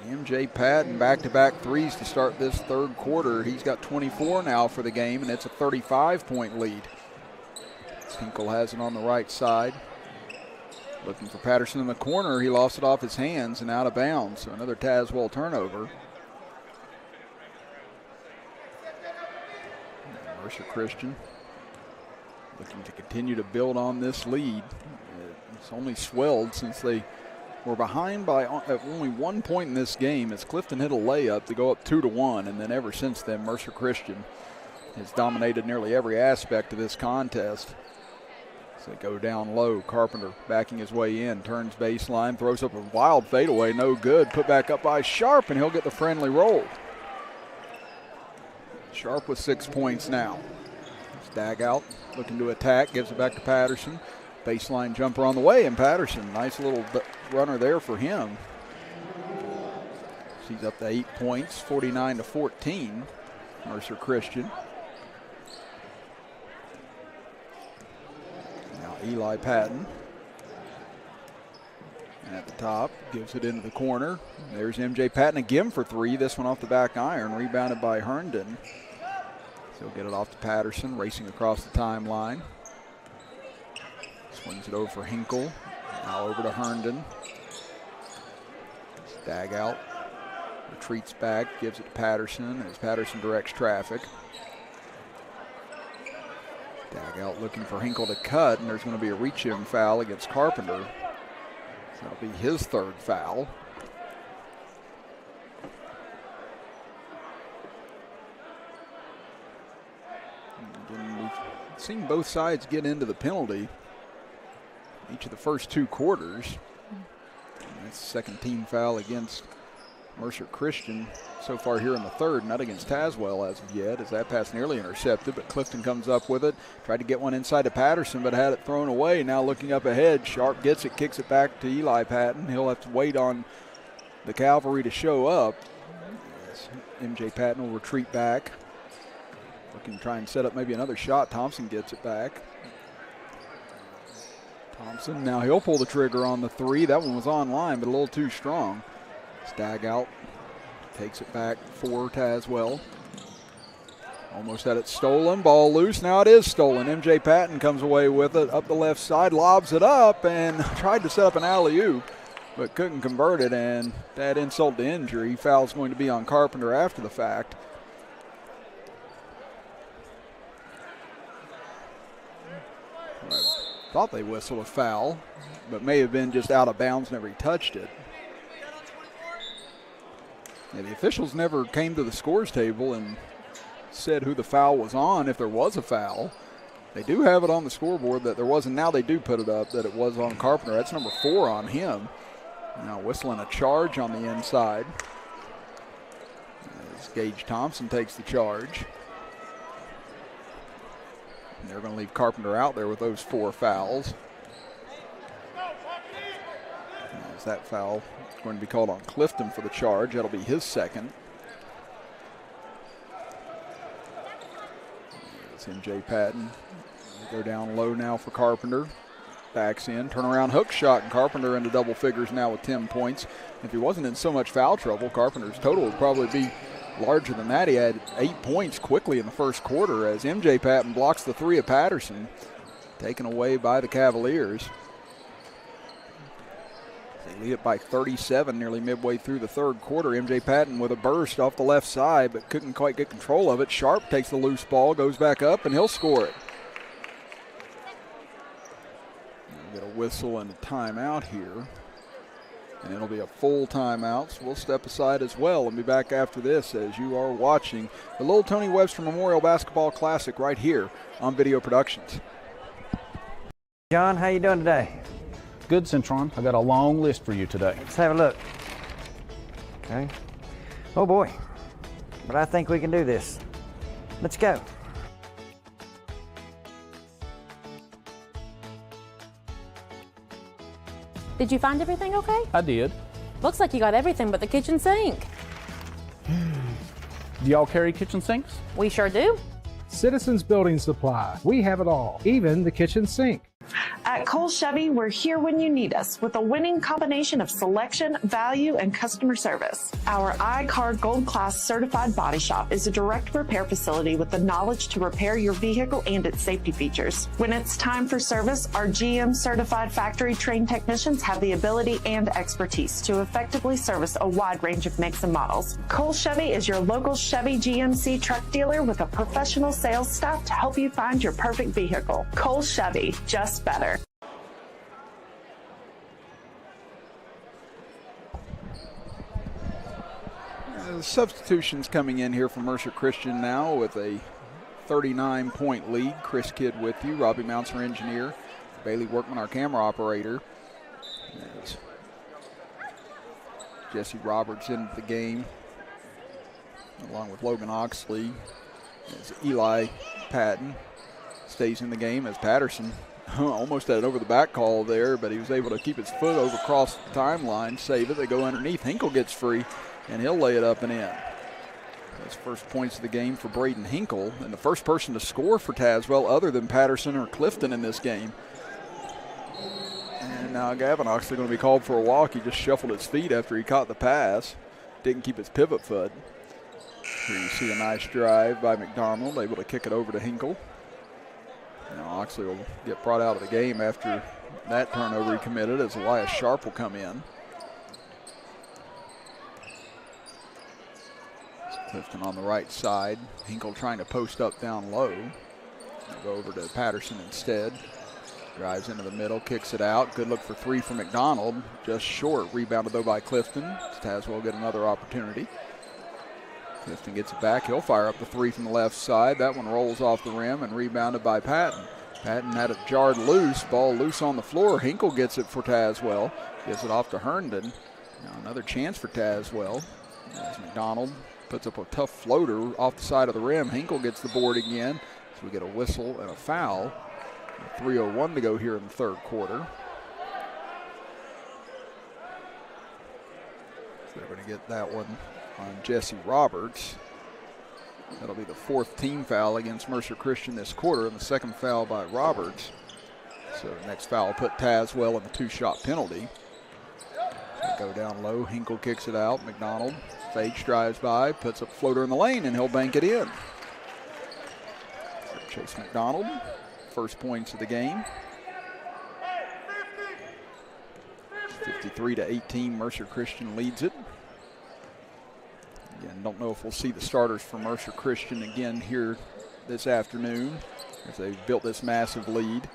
MJ Patton back-to-back threes to start this third quarter. He's got 24 now for the game, and it's a 35-point lead. Hinkle has it on the right side. Looking for Patterson in the corner. He lost it off his hands and out of bounds. So another Tazewell turnover. Mercer Christian looking to continue to build on this lead. It's only swelled since they were behind by only 1 point in this game as Clifton hit a layup to go up 2-1, and then ever since then Mercer Christian has dominated nearly every aspect of this contest. So they go down low. Carpenter backing his way in, turns baseline, throws up a wild fadeaway, no good. Put back up by Sharp, and he'll get the friendly roll. Sharp with 6 points now. Stag out, looking to attack, gives it back to Patterson. Baseline jumper on the way, and Patterson, nice little runner there for him. He's up to 8 points, 49-14. Mercer Christian. Now Eli Patton. And at the top, gives it into the corner. There's MJ Patton again for 3. This one off the back iron, rebounded by Herndon. So he'll get it off to Patterson, racing across the timeline. Swings it over for Hinkle. Now over to Herndon. Stag out. Retreats back, gives it to Patterson as Patterson directs traffic. Stag out looking for Hinkle to cut, and there's going to be a reach-in foul against Carpenter. So that'll be his third foul. And we've seen both sides get into the penalty each of the first 2 quarters. And that's the second team foul against Mercer Christian so far here in the third, not against Tazewell as of yet, as that pass nearly intercepted, but Clifton comes up with it, tried to get one inside to Patterson, but had it thrown away. Now looking up ahead, Sharp gets it, kicks it back to Eli Patton. He'll have to wait on the Cavalry to show up. MJ Patton will retreat back, looking to try and set up maybe another shot. Thompson gets it back. Thompson, now he'll pull the trigger on the 3. That one was online, but a little too strong. Stag out, takes it back for Tazewell. Almost had it stolen, ball loose, now it is stolen. MJ Patton comes away with it, up the left side, lobs it up, and tried to set up an alley-oop, but couldn't convert it, and that insult to injury. Foul's going to be on Carpenter after the fact. Thought they whistled a foul, but may have been just out of bounds, never he touched it. Yeah, the officials never came to the scores table and said who the foul was on, if there was a foul. They do have it on the scoreboard that there wasn't. Now they do put it up that it was on Carpenter. That's number 4 on him. Now whistling a charge on the inside. As Gage Thompson takes the charge. And they're going to leave Carpenter out there with those 4 fouls. As that foul is going to be called on Clifton for the charge. That'll be his second. It's MJ Patton. Go down low now for Carpenter. Backs in, turnaround hook shot, and Carpenter into double figures now with 10 points. If he wasn't in so much foul trouble, Carpenter's total would probably be larger than that. He had 8 points quickly in the first quarter as MJ Patton blocks the 3 of Patterson, taken away by the Cavaliers. They lead it by 37 nearly midway through the third quarter. MJ Patton with a burst off the left side, but couldn't quite get control of it. Sharp takes the loose ball, goes back up, and he'll score it. We'll get a whistle and a timeout here. And it'll be a full timeout, so we'll step aside as well and be back after this as you are watching the Little Tony Webster Memorial Basketball Classic right here on Video Productions. John, how you doing today? Good, Centron. I got a long list for you today. Let's have a look. Okay. Oh boy, but I think we can do this. Let's go. Did you find everything okay? I did. Looks like you got everything but the kitchen sink. Do y'all carry kitchen sinks? We sure do. Citizens Building Supply. We have it all, even the kitchen sink. At Cole Chevy, we're here when you need us with a winning combination of selection, value, and customer service. Our iCar Gold Class certified body shop is a direct repair facility with the knowledge to repair your vehicle and its safety features. When it's time for service, our GM certified factory trained technicians have the ability and expertise to effectively service a wide range of makes and models. Cole Chevy is your local Chevy GMC truck dealer with a professional sales staff to help you find your perfect vehicle. Cole Chevy, just better. Substitutions coming in here for Mercer Christian now with a 39-point lead. Chris Kidd with you, Robbie Mounts, our engineer, Bailey Workman, our camera operator. As Jesse Roberts into the game, along with Logan Oxley. As Eli Patton stays in the game as Patterson almost had an over-the-back call there, but he was able to keep his foot over across the timeline, save it. They go underneath. Hinkle gets free, and he'll lay it up and in. Those first points of the game for Braden Hinkle, and the first person to score for Tazewell other than Patterson or Clifton in this game. And now Gavin Oxley going to be called for a walk. He just shuffled his feet after he caught the pass. Didn't keep his pivot foot. Here you see a nice drive by McDonald, able to kick it over to Hinkle. Now Oxley will get brought out of the game after that turnover he committed, as Elias Sharp will come in. Clifton on the right side. Hinkle trying to post up down low. They'll go over to Patterson instead. Drives into the middle, kicks it out. Good look for three for McDonald. Just short. Rebounded though by Clifton. Tazewell get another opportunity. Clifton gets it back. He'll fire up the three from the left side. That one rolls off the rim and rebounded by Patton. Patton had it jarred loose. Ball loose on the floor. Hinkle gets it for Tazewell. Gives it off to Herndon. Now another chance for Tazewell. As McDonald puts up a tough floater off the side of the rim. Hinkle gets the board again. So we get a whistle and a foul. 3:01 to go here in the third quarter. So they're going to get that one on Jesse Roberts. That'll be the fourth team foul against Mercer Christian this quarter, and the second foul by Roberts. So the next foul will put Tazewell in the two-shot penalty. So go down low. Hinkle kicks it out. McDonald fakes, drives by, puts up a floater in the lane, and he'll bank it in. So Chase McDonald, first points of the game. 53-18, Mercer Christian leads it. Again, don't know if we'll see the starters for Mercer Christian again here this afternoon, as they've built this massive lead.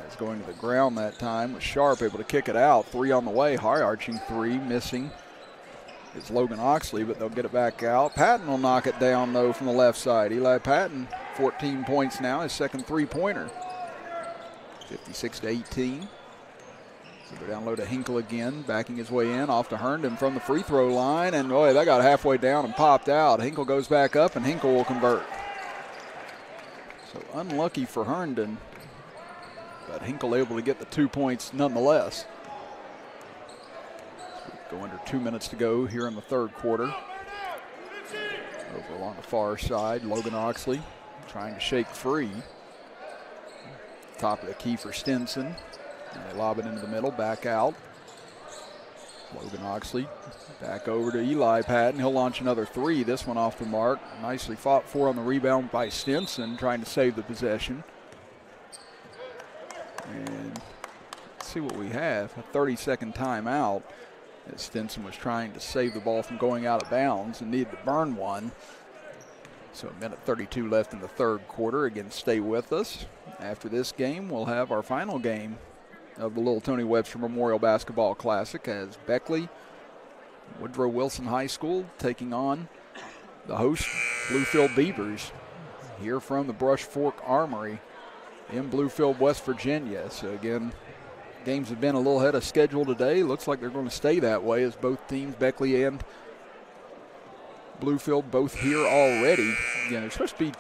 It's going to the ground that time with Sharp able to kick it out. Three on the way, high arching three, missing. It's Logan Oxley, but they'll get it back out. Patton will knock it down though from the left side. Eli Patton, 14 points now, his second three-pointer. 56-18. So go down low to Hinkle again, backing his way in, off to Herndon from the free throw line, and boy, that got halfway down and popped out. Hinkle goes back up, and Hinkle will convert. So unlucky for Herndon, but Hinkle able to get the 2 points nonetheless. So go under 2 minutes to go here in the third quarter. Over along the far side, Logan Oxley trying to shake free. Top of the key for Stinson. And they lob it into the middle, back out. Logan Oxley back over to Eli Patton. He'll launch another three. This one off the mark. Nicely fought for on the rebound by Stinson, trying to save the possession. And let's see what we have. A 30-second timeout, as Stinson was trying to save the ball from going out of bounds and needed to burn one. So a minute 32 left in the third quarter. Again, stay with us. After this game, we'll have our final game of the Little Tony Webster Memorial Basketball Classic, as Beckley, Woodrow Wilson High School, taking on the host Bluefield Beavers here from the Brush Fork Armory in Bluefield, West Virginia. So again, games have been a little ahead of schedule today. Looks like they're going to stay that way as both teams, Beckley and Bluefield, both here already. Again, they're supposed to be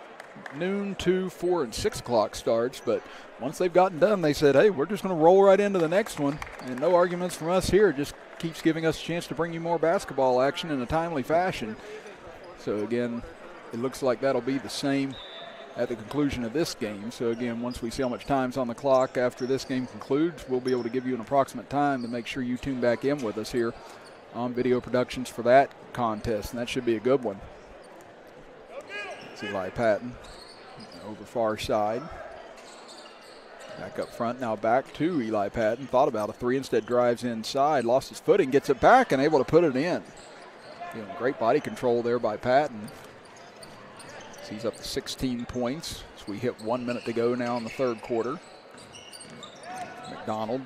noon, 2, 4, and 6 o'clock starts, but once they've gotten done, they said, hey, we're just going to roll right into the next one. And no arguments from us here. It just keeps giving us a chance to bring you more basketball action in a timely fashion. So, again, it looks like that'll be the same at the conclusion of this game. So, again, once we see how much time's on the clock after this game concludes, we'll be able to give you an approximate time to make sure you tune back in with us here on Video Productions for that contest, and that should be a good one. It's Eli Patton over far side. Back up front, now back to Eli Patton. Thought about a three, instead drives inside, lost his footing, gets it back, and able to put it in. Great body control there by Patton. He's up to 16 points as we hit 1 minute to go now in the third quarter. McDonald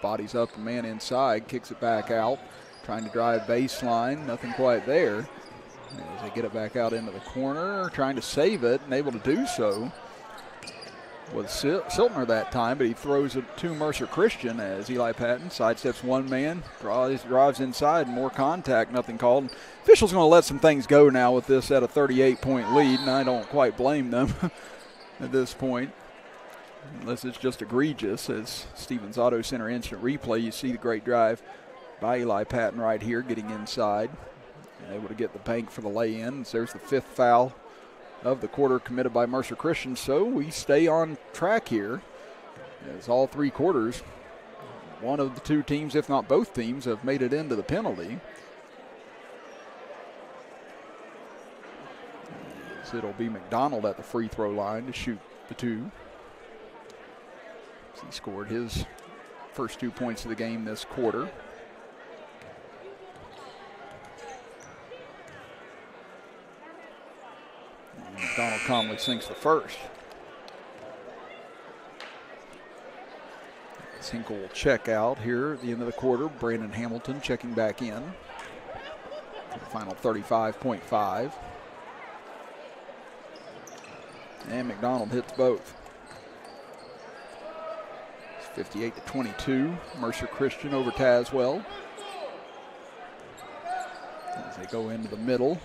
bodies up, a man inside, kicks it back out, trying to drive baseline, nothing quite there. As they get it back out into the corner, trying to save it, and able to do so with Siltner that time, but he throws it to Mercer Christian as Eli Patton sidesteps one man, drives inside, more contact, nothing called. Officials going to let some things go now with this at a 38-point lead, and I don't quite blame them at this point, unless it's just egregious. As Stevens Auto Center instant replay, you see the great drive by Eli Patton right here, getting inside, and able to get the bank for the lay-in. So there's the fifth foul of the quarter committed by Mercer Christian. So we stay on track here as all three quarters, one of the two teams, if not both teams, have made it into the penalty. So it'll be McDonald at the free throw line to shoot the two. He scored his first 2 points of the game this quarter. Donald Conley sinks the first. Hinkle will check out here at the end of the quarter. Brandon Hamilton checking back in. Final 35.5. And McDonald hits both. It's 58-22. Mercer Christian over Tazewell. As they go into the middle,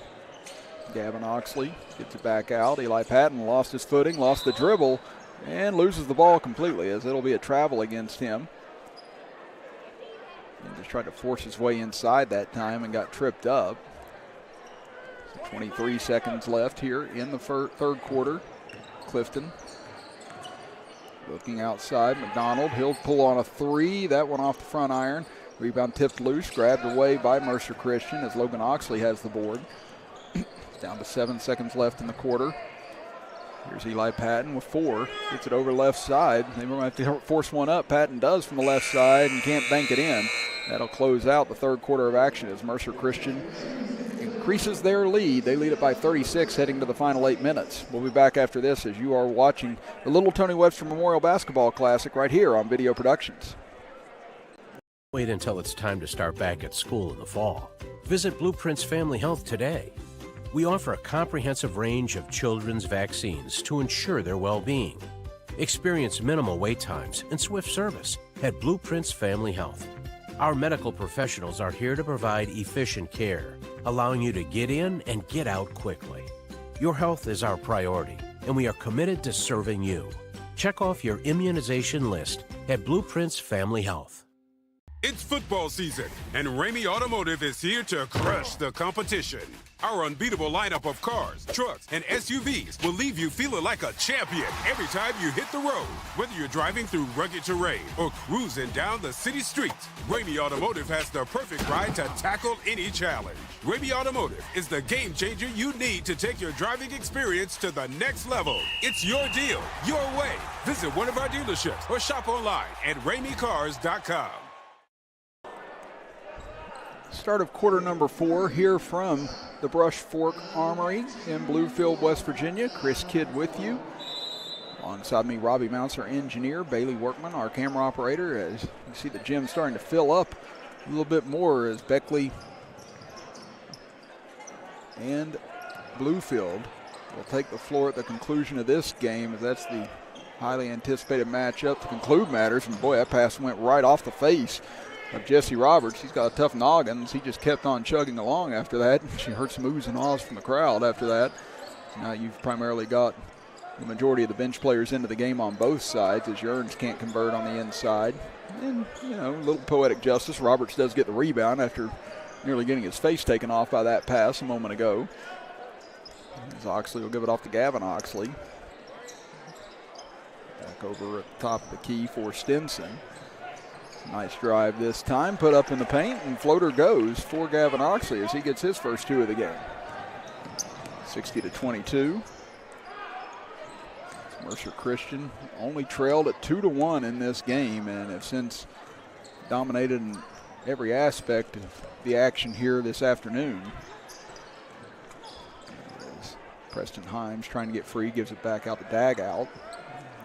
Gavin Oxley gets it back out. Eli Patton lost his footing, lost the dribble, and loses the ball completely, as it'll be a travel against him. And just tried to force his way inside that time and got tripped up. So 23 seconds left here in the third quarter. Clifton looking outside. McDonald, he'll pull on a three. That one off the front iron. Rebound tipped loose, grabbed away by Mercer Christian as Logan Oxley has the board. Down to 7 seconds left in the quarter. Here's Eli Patton with 4. Gets it over left side. They might have to force one up. Patton does from the left side and can't bank it in. That'll close out the third quarter of action as Mercer Christian increases their lead. They lead it by 36 heading to the final 8 minutes. We'll be back after this as you are watching the Little Tony Webster Memorial Basketball Classic right here on Video Productions. Wait until it's time to start back at school in the fall. Visit Blueprints Family Health today. We offer a comprehensive range of children's vaccines to ensure their well-being. Experience minimal wait times and swift service at Blueprints Family Health. Our medical professionals are here to provide efficient care, allowing you to get in and get out quickly. Your health is our priority, and we are committed to serving you. Check off your immunization list at Blueprints Family Health. It's football season, and Ramey Automotive is here to crush the competition. Our unbeatable lineup of cars, trucks, and SUVs will leave you feeling like a champion every time you hit the road. Whether you're driving through rugged terrain or cruising down the city streets, Ramey Automotive has the perfect ride to tackle any challenge. Ramey Automotive is the game changer you need to take your driving experience to the next level. It's your deal, your way. Visit one of our dealerships or shop online at RameyCars.com. Start of quarter number 4 here from the Brush Fork Armory in Bluefield, West Virginia. Chris Kidd with you. Alongside me, Robbie Mounts, our engineer, Bailey Workman, our camera operator. As you see the gym starting to fill up a little bit more as Beckley and Bluefield will take the floor at the conclusion of this game, as that's the highly anticipated matchup to conclude matters. And boy, that pass went right off the face of Jesse Roberts. He's got a tough noggin. He just kept on chugging along after that. She heard some oohs and ahs from the crowd after that. Now you've primarily got the majority of the bench players into the game on both sides, as Yearns can't convert on the inside. And, you know, a little poetic justice. Roberts does get the rebound after nearly getting his face taken off by that pass a moment ago. As Oxley will give it off to Gavin Oxley. Back over at the top of the key for Stinson. Nice drive this time, put up in the paint, and floater goes for Gavin Oxley as he gets his first 2 of the game. 60-22. Mercer Christian only trailed at 2-1 in this game and have since dominated in every aspect of the action here this afternoon. As Preston Himes trying to get free, gives it back out to Dagout.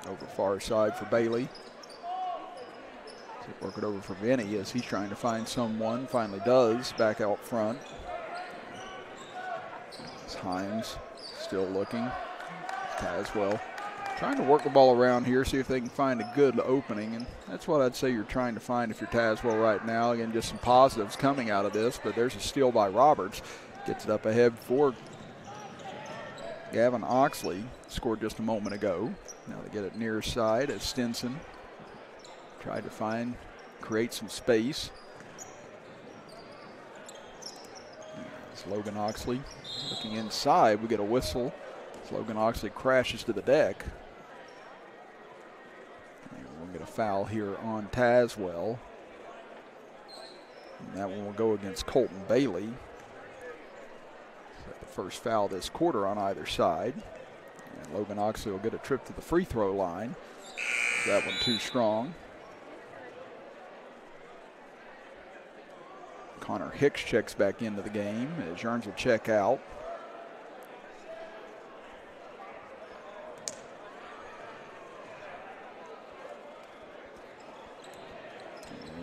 Over far side for Bailey. Work it over for Vinny as he's trying to find someone. Finally does, back out front. As Himes still looking. Tazewell trying to work the ball around here, see if they can find a good opening. And that's what I'd say you're trying to find if you're Tazewell right now. Again, just some positives coming out of this, but there's a steal by Roberts. Gets it up ahead for Gavin Oxley. Scored just a moment ago. Now they get it near side as Stinson tried to create some space. As Logan Oxley looking inside, we get a whistle. As Logan Oxley crashes to the deck. And we'll get a foul here on Tazewell. And that one will go against Colton Bailey. The first foul this quarter on either side. And Logan Oxley will get a trip to the free throw line. That one too strong. Connor Hicks checks back into the game as Yearns will check out.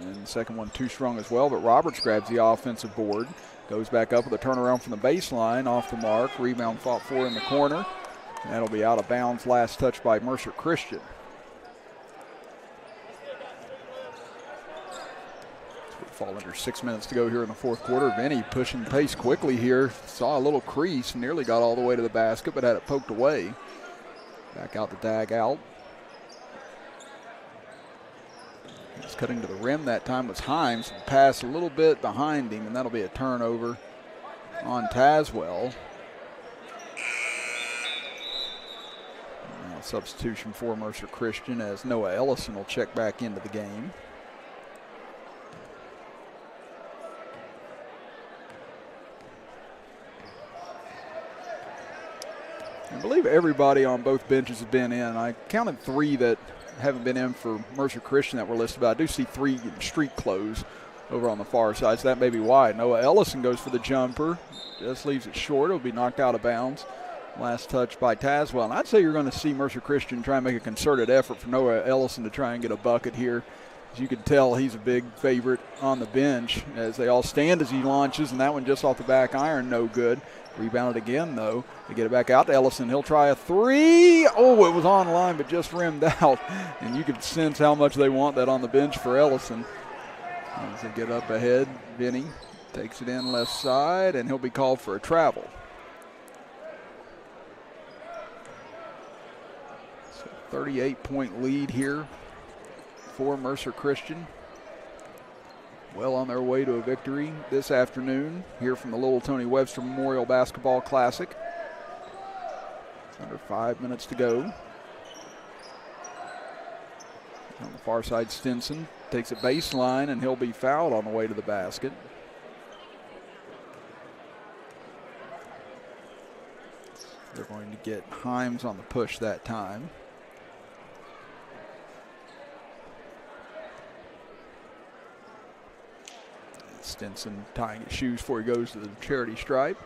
And the second one too strong as well, but Roberts grabs the offensive board. Goes back up with a turnaround from the baseline, off the mark. Rebound fought for in the corner. And that'll be out of bounds. Last touch by Mercer Christian. Fall under 6 minutes to go here in the fourth quarter. Vinny pushing the pace quickly here. Saw a little crease, nearly got all the way to the basket, but had it poked away. Back out the Dagout. He's cutting to the rim that time was Himes. Pass a little bit behind him, and that'll be a turnover on Tazewell. Now substitution for Mercer Christian as Noah Ellison will check back into the game. I believe everybody on both benches has been in. I counted 3 that haven't been in for Mercer Christian that were listed, but I do see 3 in street clothes over on the far side, so that may be why. Noah Ellison goes for the jumper. Just leaves it short. It'll be knocked out of bounds. Last touch by Tazewell. And I'd say you're going to see Mercer Christian try and make a concerted effort for Noah Ellison to try and get a bucket here. As you can tell, he's a big favorite on the bench as they all stand as he launches, and that one just off the back iron, no good. Rebounded again, though. They get it back out to Ellison. He'll try a 3. Oh, it was on line, but just rimmed out. And you can sense how much they want that on the bench for Ellison. As they get up ahead, Vinny takes it in left side, and he'll be called for a travel. So 38-point lead here for Mercer Christian. Well on their way to a victory this afternoon here from the Little Tony Webster Memorial Basketball Classic. It's under 5 minutes to go. On the far side, Stinson takes a baseline, and he'll be fouled on the way to the basket. They're going to get Himes on the push that time. Stinson tying his shoes before he goes to the charity stripe.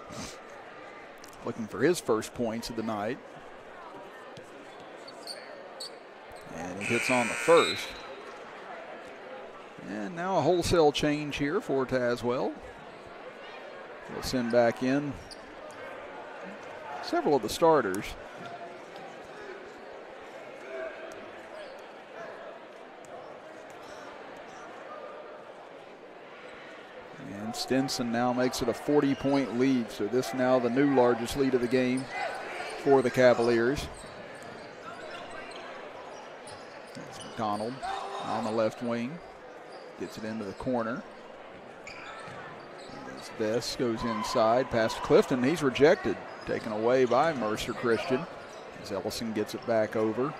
Looking for his first points of the night. And he hits on the first. And now a wholesale change here for Tazewell. We'll send back in several of the starters. And Stinson now makes it a 40-point lead, so this now the new largest lead of the game for the Cavaliers. That's McDonald on the left wing. Gets it into the corner. As Vest goes inside, past Clifton. He's rejected. Taken away by Mercer Christian. As Ellison gets it back over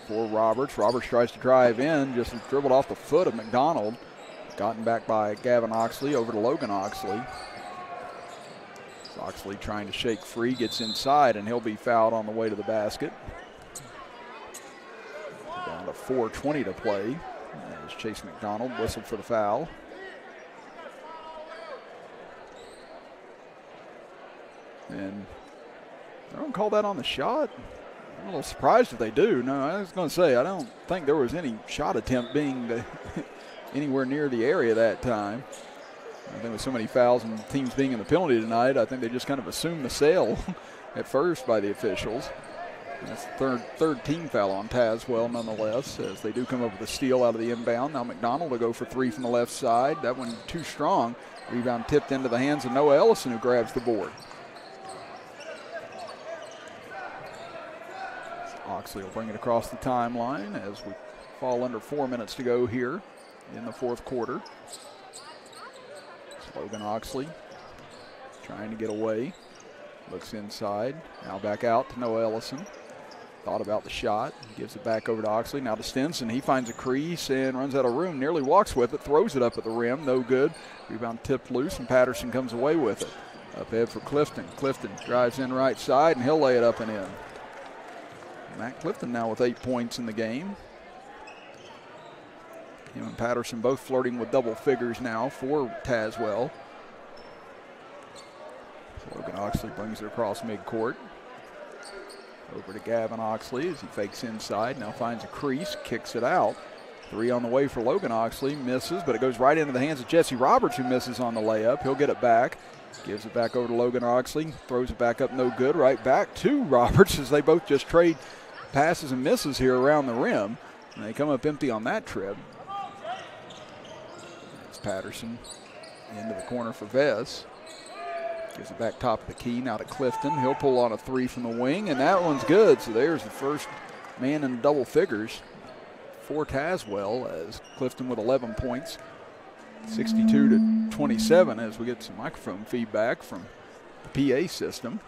for Roberts. Roberts tries to drive in, just dribbled off the foot of McDonald. Gotten back by Gavin Oxley over to Logan Oxley. Oxley trying to shake free, gets inside, and he'll be fouled on the way to the basket. Down to 4:20 to play as Chase McDonald whistled for the foul. And they're going to call that on the shot. I'm a little surprised if they do. No, I was going to say, I don't think there was any shot attempt being anywhere near the area that time. I think with so many fouls and teams being in the penalty tonight, I think they just kind of assumed the sale at first by the officials. And that's the third team foul on Tazewell nonetheless, as they do come up with a steal out of the inbound. Now McDonald will go for three from the left side. That one too strong. Rebound tipped into the hands of Noah Ellison, who grabs the board. Oxley will bring it across the timeline as we fall under 4 minutes to go here in the fourth quarter. Logan Oxley trying to get away. Looks inside. Now back out to Noah Ellison. Thought about the shot. Gives it back over to Oxley. Now to Stinson. He finds a crease and runs out of room. Nearly walks with it. Throws it up at the rim. No good. Rebound tipped loose and Patterson comes away with it. Up ahead for Clifton. Clifton drives in right side and he'll lay it up and in. Matt Clifton now with 8 points in the game. Him and Patterson both flirting with double figures now for Tazewell. So Logan Oxley brings it across midcourt. Over to Gavin Oxley as he fakes inside. Now finds a crease, kicks it out. Three on the way for Logan Oxley. Misses, but it goes right into the hands of Jesse Roberts, who misses on the layup. He'll get it back. Gives it back over to Logan Oxley. Throws it back up, no good. Right back to Roberts as they both just trade passes and misses here around the rim. And they come up empty on that trip. It's Patterson into the corner for Vez. Gives it back top of the key now to Clifton. He'll pull on a three from the wing, and that one's good. So there's the first man in double figures for Tazewell, as Clifton with 11 points. 62-27 as we get some microphone feedback from the PA system.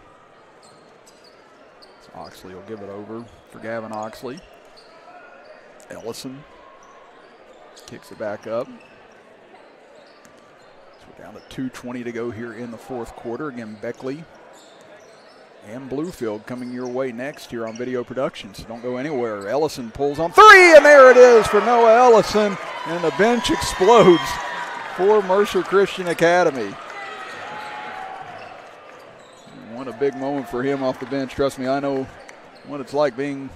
So Oxley will give it over for Gavin Oxley. Ellison kicks it back up. So we're down to 2:20 to go here in the fourth quarter. Again, Beckley and Bluefield coming your way next here on Video Production, so don't go anywhere. Ellison pulls on three, and there it is for Noah Ellison, and the bench explodes for Mercer Christian Academy. What a big moment for him off the bench. Trust me, I know what it's like being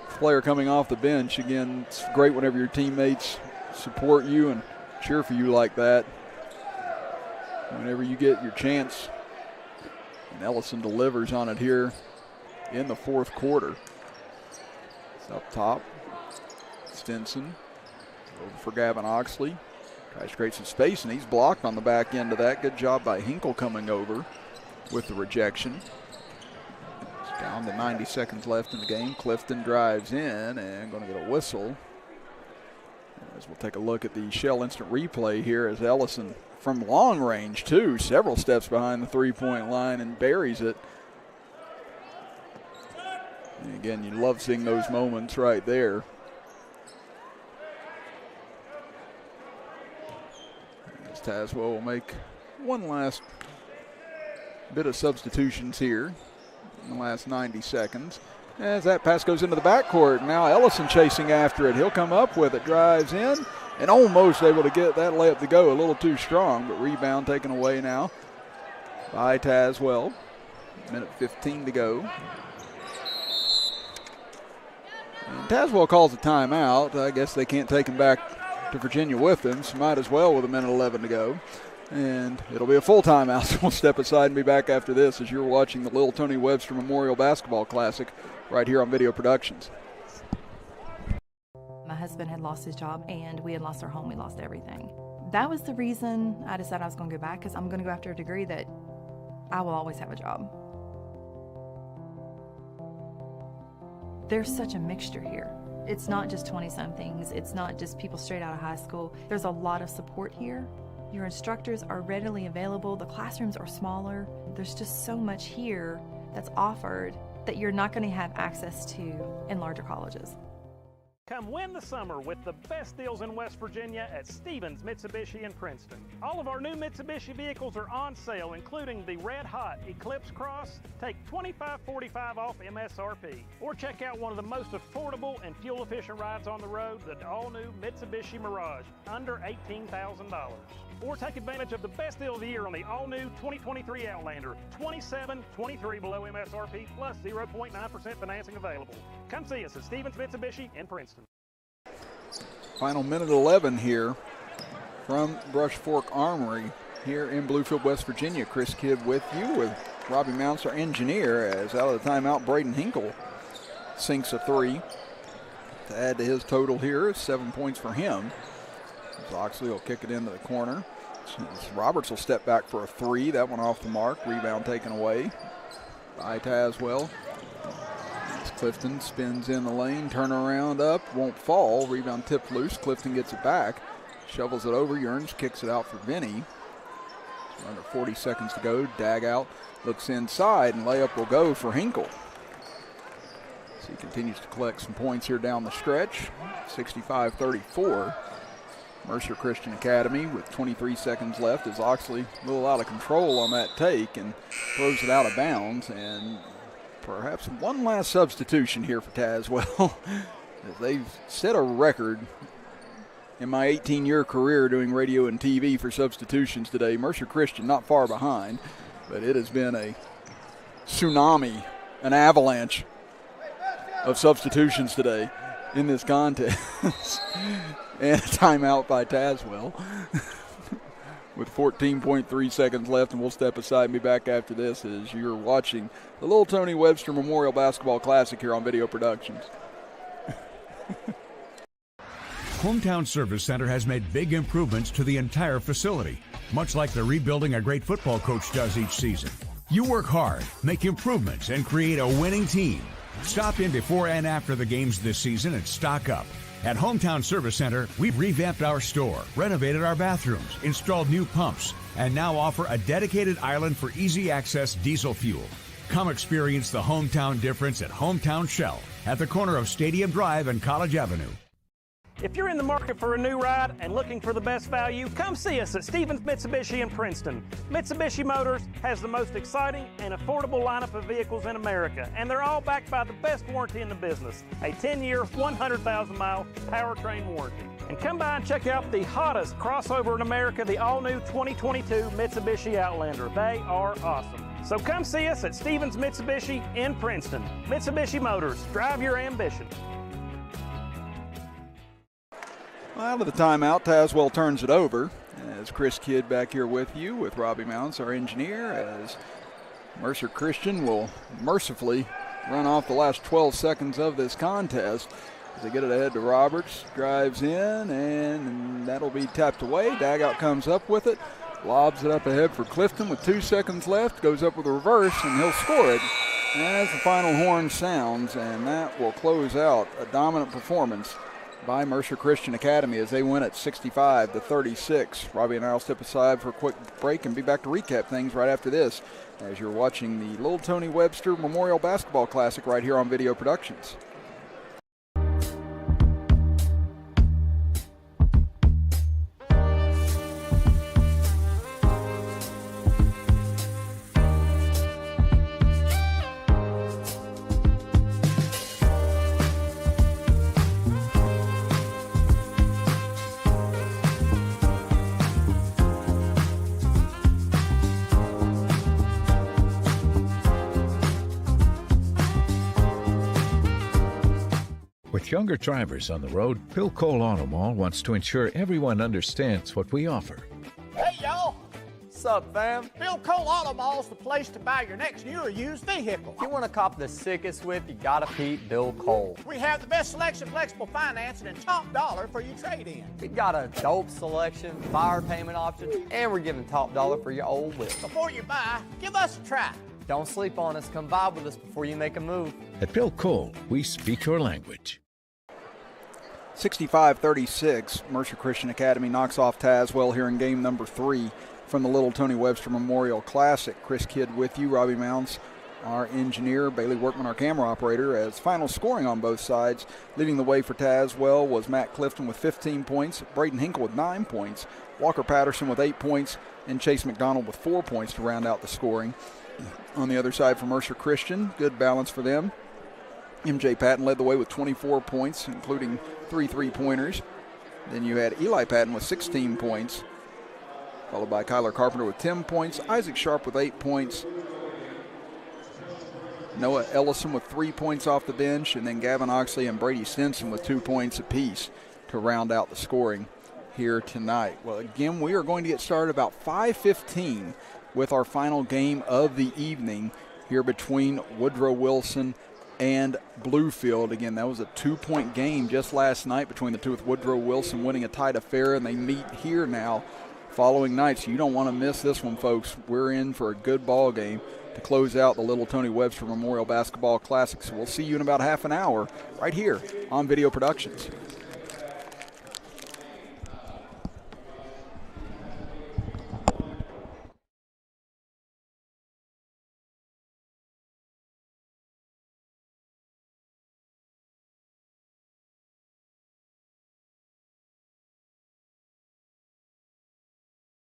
a player coming off the bench. Again, it's great whenever your teammates support you and cheer for you like that. Whenever you get your chance, and Ellison delivers on it here in the fourth quarter. It's up top. Stinson over for Gavin Oxley. Tries to create some space, and he's blocked on the back end of that. Good job by Hinkle coming over with the rejection. It's down to 90 seconds left in the game. Clifton drives in and going to get a whistle. As we'll take a look at the Shell Instant Replay here, as Ellison from long range too, several steps behind the three-point line and buries it. And again, you love seeing those moments right there. As Tazewell will make one last bit of substitutions here in the last 90 seconds. As that pass goes into the backcourt, now Ellison chasing after it. He'll come up with it, drives in, and almost able to get that layup to go. A little too strong, but rebound taken away now by Tazewell. Minute 15 to go. And Tazewell calls a timeout. I guess they can't take him back to Virginia with them, so might as well with a minute 11 to go. And it'll be a full timeout, so we'll step aside and be back after this as you're watching the Little Tony Webster Memorial Basketball Classic right here on Video Productions. My husband had lost his job, and we had lost our home. We lost everything. That was the reason I decided I was going to go back, because I'm going to go after a degree that I will always have a job. There's such a mixture here. It's not just 20-somethings. It's not just people straight out of high school. There's a lot of support here. Your instructors are readily available. The classrooms are smaller. There's just so much here that's offered that you're not going to have access to in larger colleges. Come win the summer with the best deals in West Virginia at Stevens Mitsubishi in Princeton. All of our new Mitsubishi vehicles are on sale, including the red hot Eclipse Cross. Take $25.45 off MSRP. Or check out one of the most affordable and fuel-efficient rides on the road, the all-new Mitsubishi Mirage, under $18,000. Or take advantage of the best deal of the year on the all-new 2023 Outlander, $27.23 below MSRP plus 0.9% financing available. Come see us at Stevens Mitsubishi in Princeton. Final minute 11 here from Brush Fork Armory here in Bluefield, West Virginia. Chris Kidd with you with Robbie Mounts, our engineer, as out of the timeout, Braden Hinkle sinks a three to add to his total here. 7 points for him. Oxley will kick it into the corner. Roberts will step back for a three. That one off the mark. Rebound taken away by Tazewell. As Clifton spins in the lane. Turnaround up. Won't fall. Rebound tipped loose. Clifton gets it back. Shovels it over. Yearns kicks it out for Vinny. Under 40 seconds to go. Dag out. Looks inside. And layup will go for Hinkle. So he continues to collect some points here down the stretch. 65-34. Mercer Christian Academy with 23 seconds left as Oxley a little out of control on that take and throws it out of bounds. And perhaps one last substitution here for Tazewell. They've set a record in my 18-year career doing radio and TV for substitutions today. Mercer Christian not far behind, but it has been a tsunami, an avalanche of substitutions today in this contest. And a timeout by Tazewell with 14.3 seconds left, and we'll step aside and be back after this as you're watching the Little Tony Webster Memorial Basketball Classic here on Video Productions. Hometown Service Center has made big improvements to the entire facility, much like the rebuilding a great football coach does each season. You work hard, make improvements, and create a winning team. Stop in before and after the games this season and stock up. At Hometown Service Center, we've revamped our store, renovated our bathrooms, installed new pumps, and now offer a dedicated island for easy access diesel fuel. Come experience the hometown difference at Hometown Shell at the corner of Stadium Drive and College Avenue. If you're in the market for a new ride and looking for the best value, come see us at Stevens Mitsubishi in Princeton. Mitsubishi Motors has the most exciting and affordable lineup of vehicles in America, and they're all backed by the best warranty in the business, a 10-year, 100,000-mile powertrain warranty. And come by and check out the hottest crossover in America, the all-new 2022 Mitsubishi Outlander. They are awesome. So come see us at Stevens Mitsubishi in Princeton. Mitsubishi Motors, drive your ambition. Out of the timeout, Tazewell turns it over as Chris Kidd back here with you with Robbie Mounts, our engineer, as Mercer Christian will mercifully run off the last 12 seconds of this contest as they get it ahead to Roberts, drives in, and that'll be tapped away. Dagout comes up with it, lobs it up ahead for Clifton with 2 seconds left, goes up with a reverse, and he'll score it as the final horn sounds, and that will close out a dominant performance by Mercer Christian Academy as they win at 65-36. Robbie and I will step aside for a quick break and be back to recap things right after this as you're watching the Little Tony Webster Memorial Basketball Classic right here on Video Productions. With younger drivers on the road, Bill Cole Auto Mall wants to ensure everyone understands what we offer. Hey, y'all! Sup, fam? Bill Cole Auto Mall's the place to buy your next new or used vehicle. If you want to cop the sickest whip, you gotta peep Bill Cole. We have the best selection, flexible financing, and top dollar for your trade-in. We got a dope selection, fire payment options, and we're giving top dollar for your old whip. Before you buy, give us a try. Don't sleep on us. Come vibe with us before you make a move. At Bill Cole, we speak your language. 65-36, Mercer Christian Academy knocks off Tazewell here in game number 3 from the Little Tony Webster Memorial Classic. Chris Kidd with you, Robbie Mounds, our engineer, Bailey Workman, our camera operator. As final scoring on both sides, leading the way for Tazewell was Matt Clifton with 15 points, Braden Hinkle with 9 points, Walker Patterson with 8 points, and Chase McDonald with 4 points to round out the scoring. On the other side for Mercer Christian, good balance for them. MJ Patton led the way with 24 points, including 3 3-pointers. Then you had Eli Patton with 16 points, followed by Kyler Carpenter with 10 points, Isaac Sharp with 8 points, Noah Ellison with 3 points off the bench, and then Gavin Oxley and Brady Stinson with 2 points apiece to round out the scoring here tonight. Well, again, we are going to get started about 5:15 with our final game of the evening here between Woodrow Wilson and Bluefield. Again, that was a 2-point game just last night between the two, with Woodrow Wilson winning a tight affair, and they meet here now following night. So you don't want to miss this one, folks. We're in for a good ball game to close out the Little Tony Webster Memorial Basketball Classic. So we'll see you in about half an hour right here on Video Productions.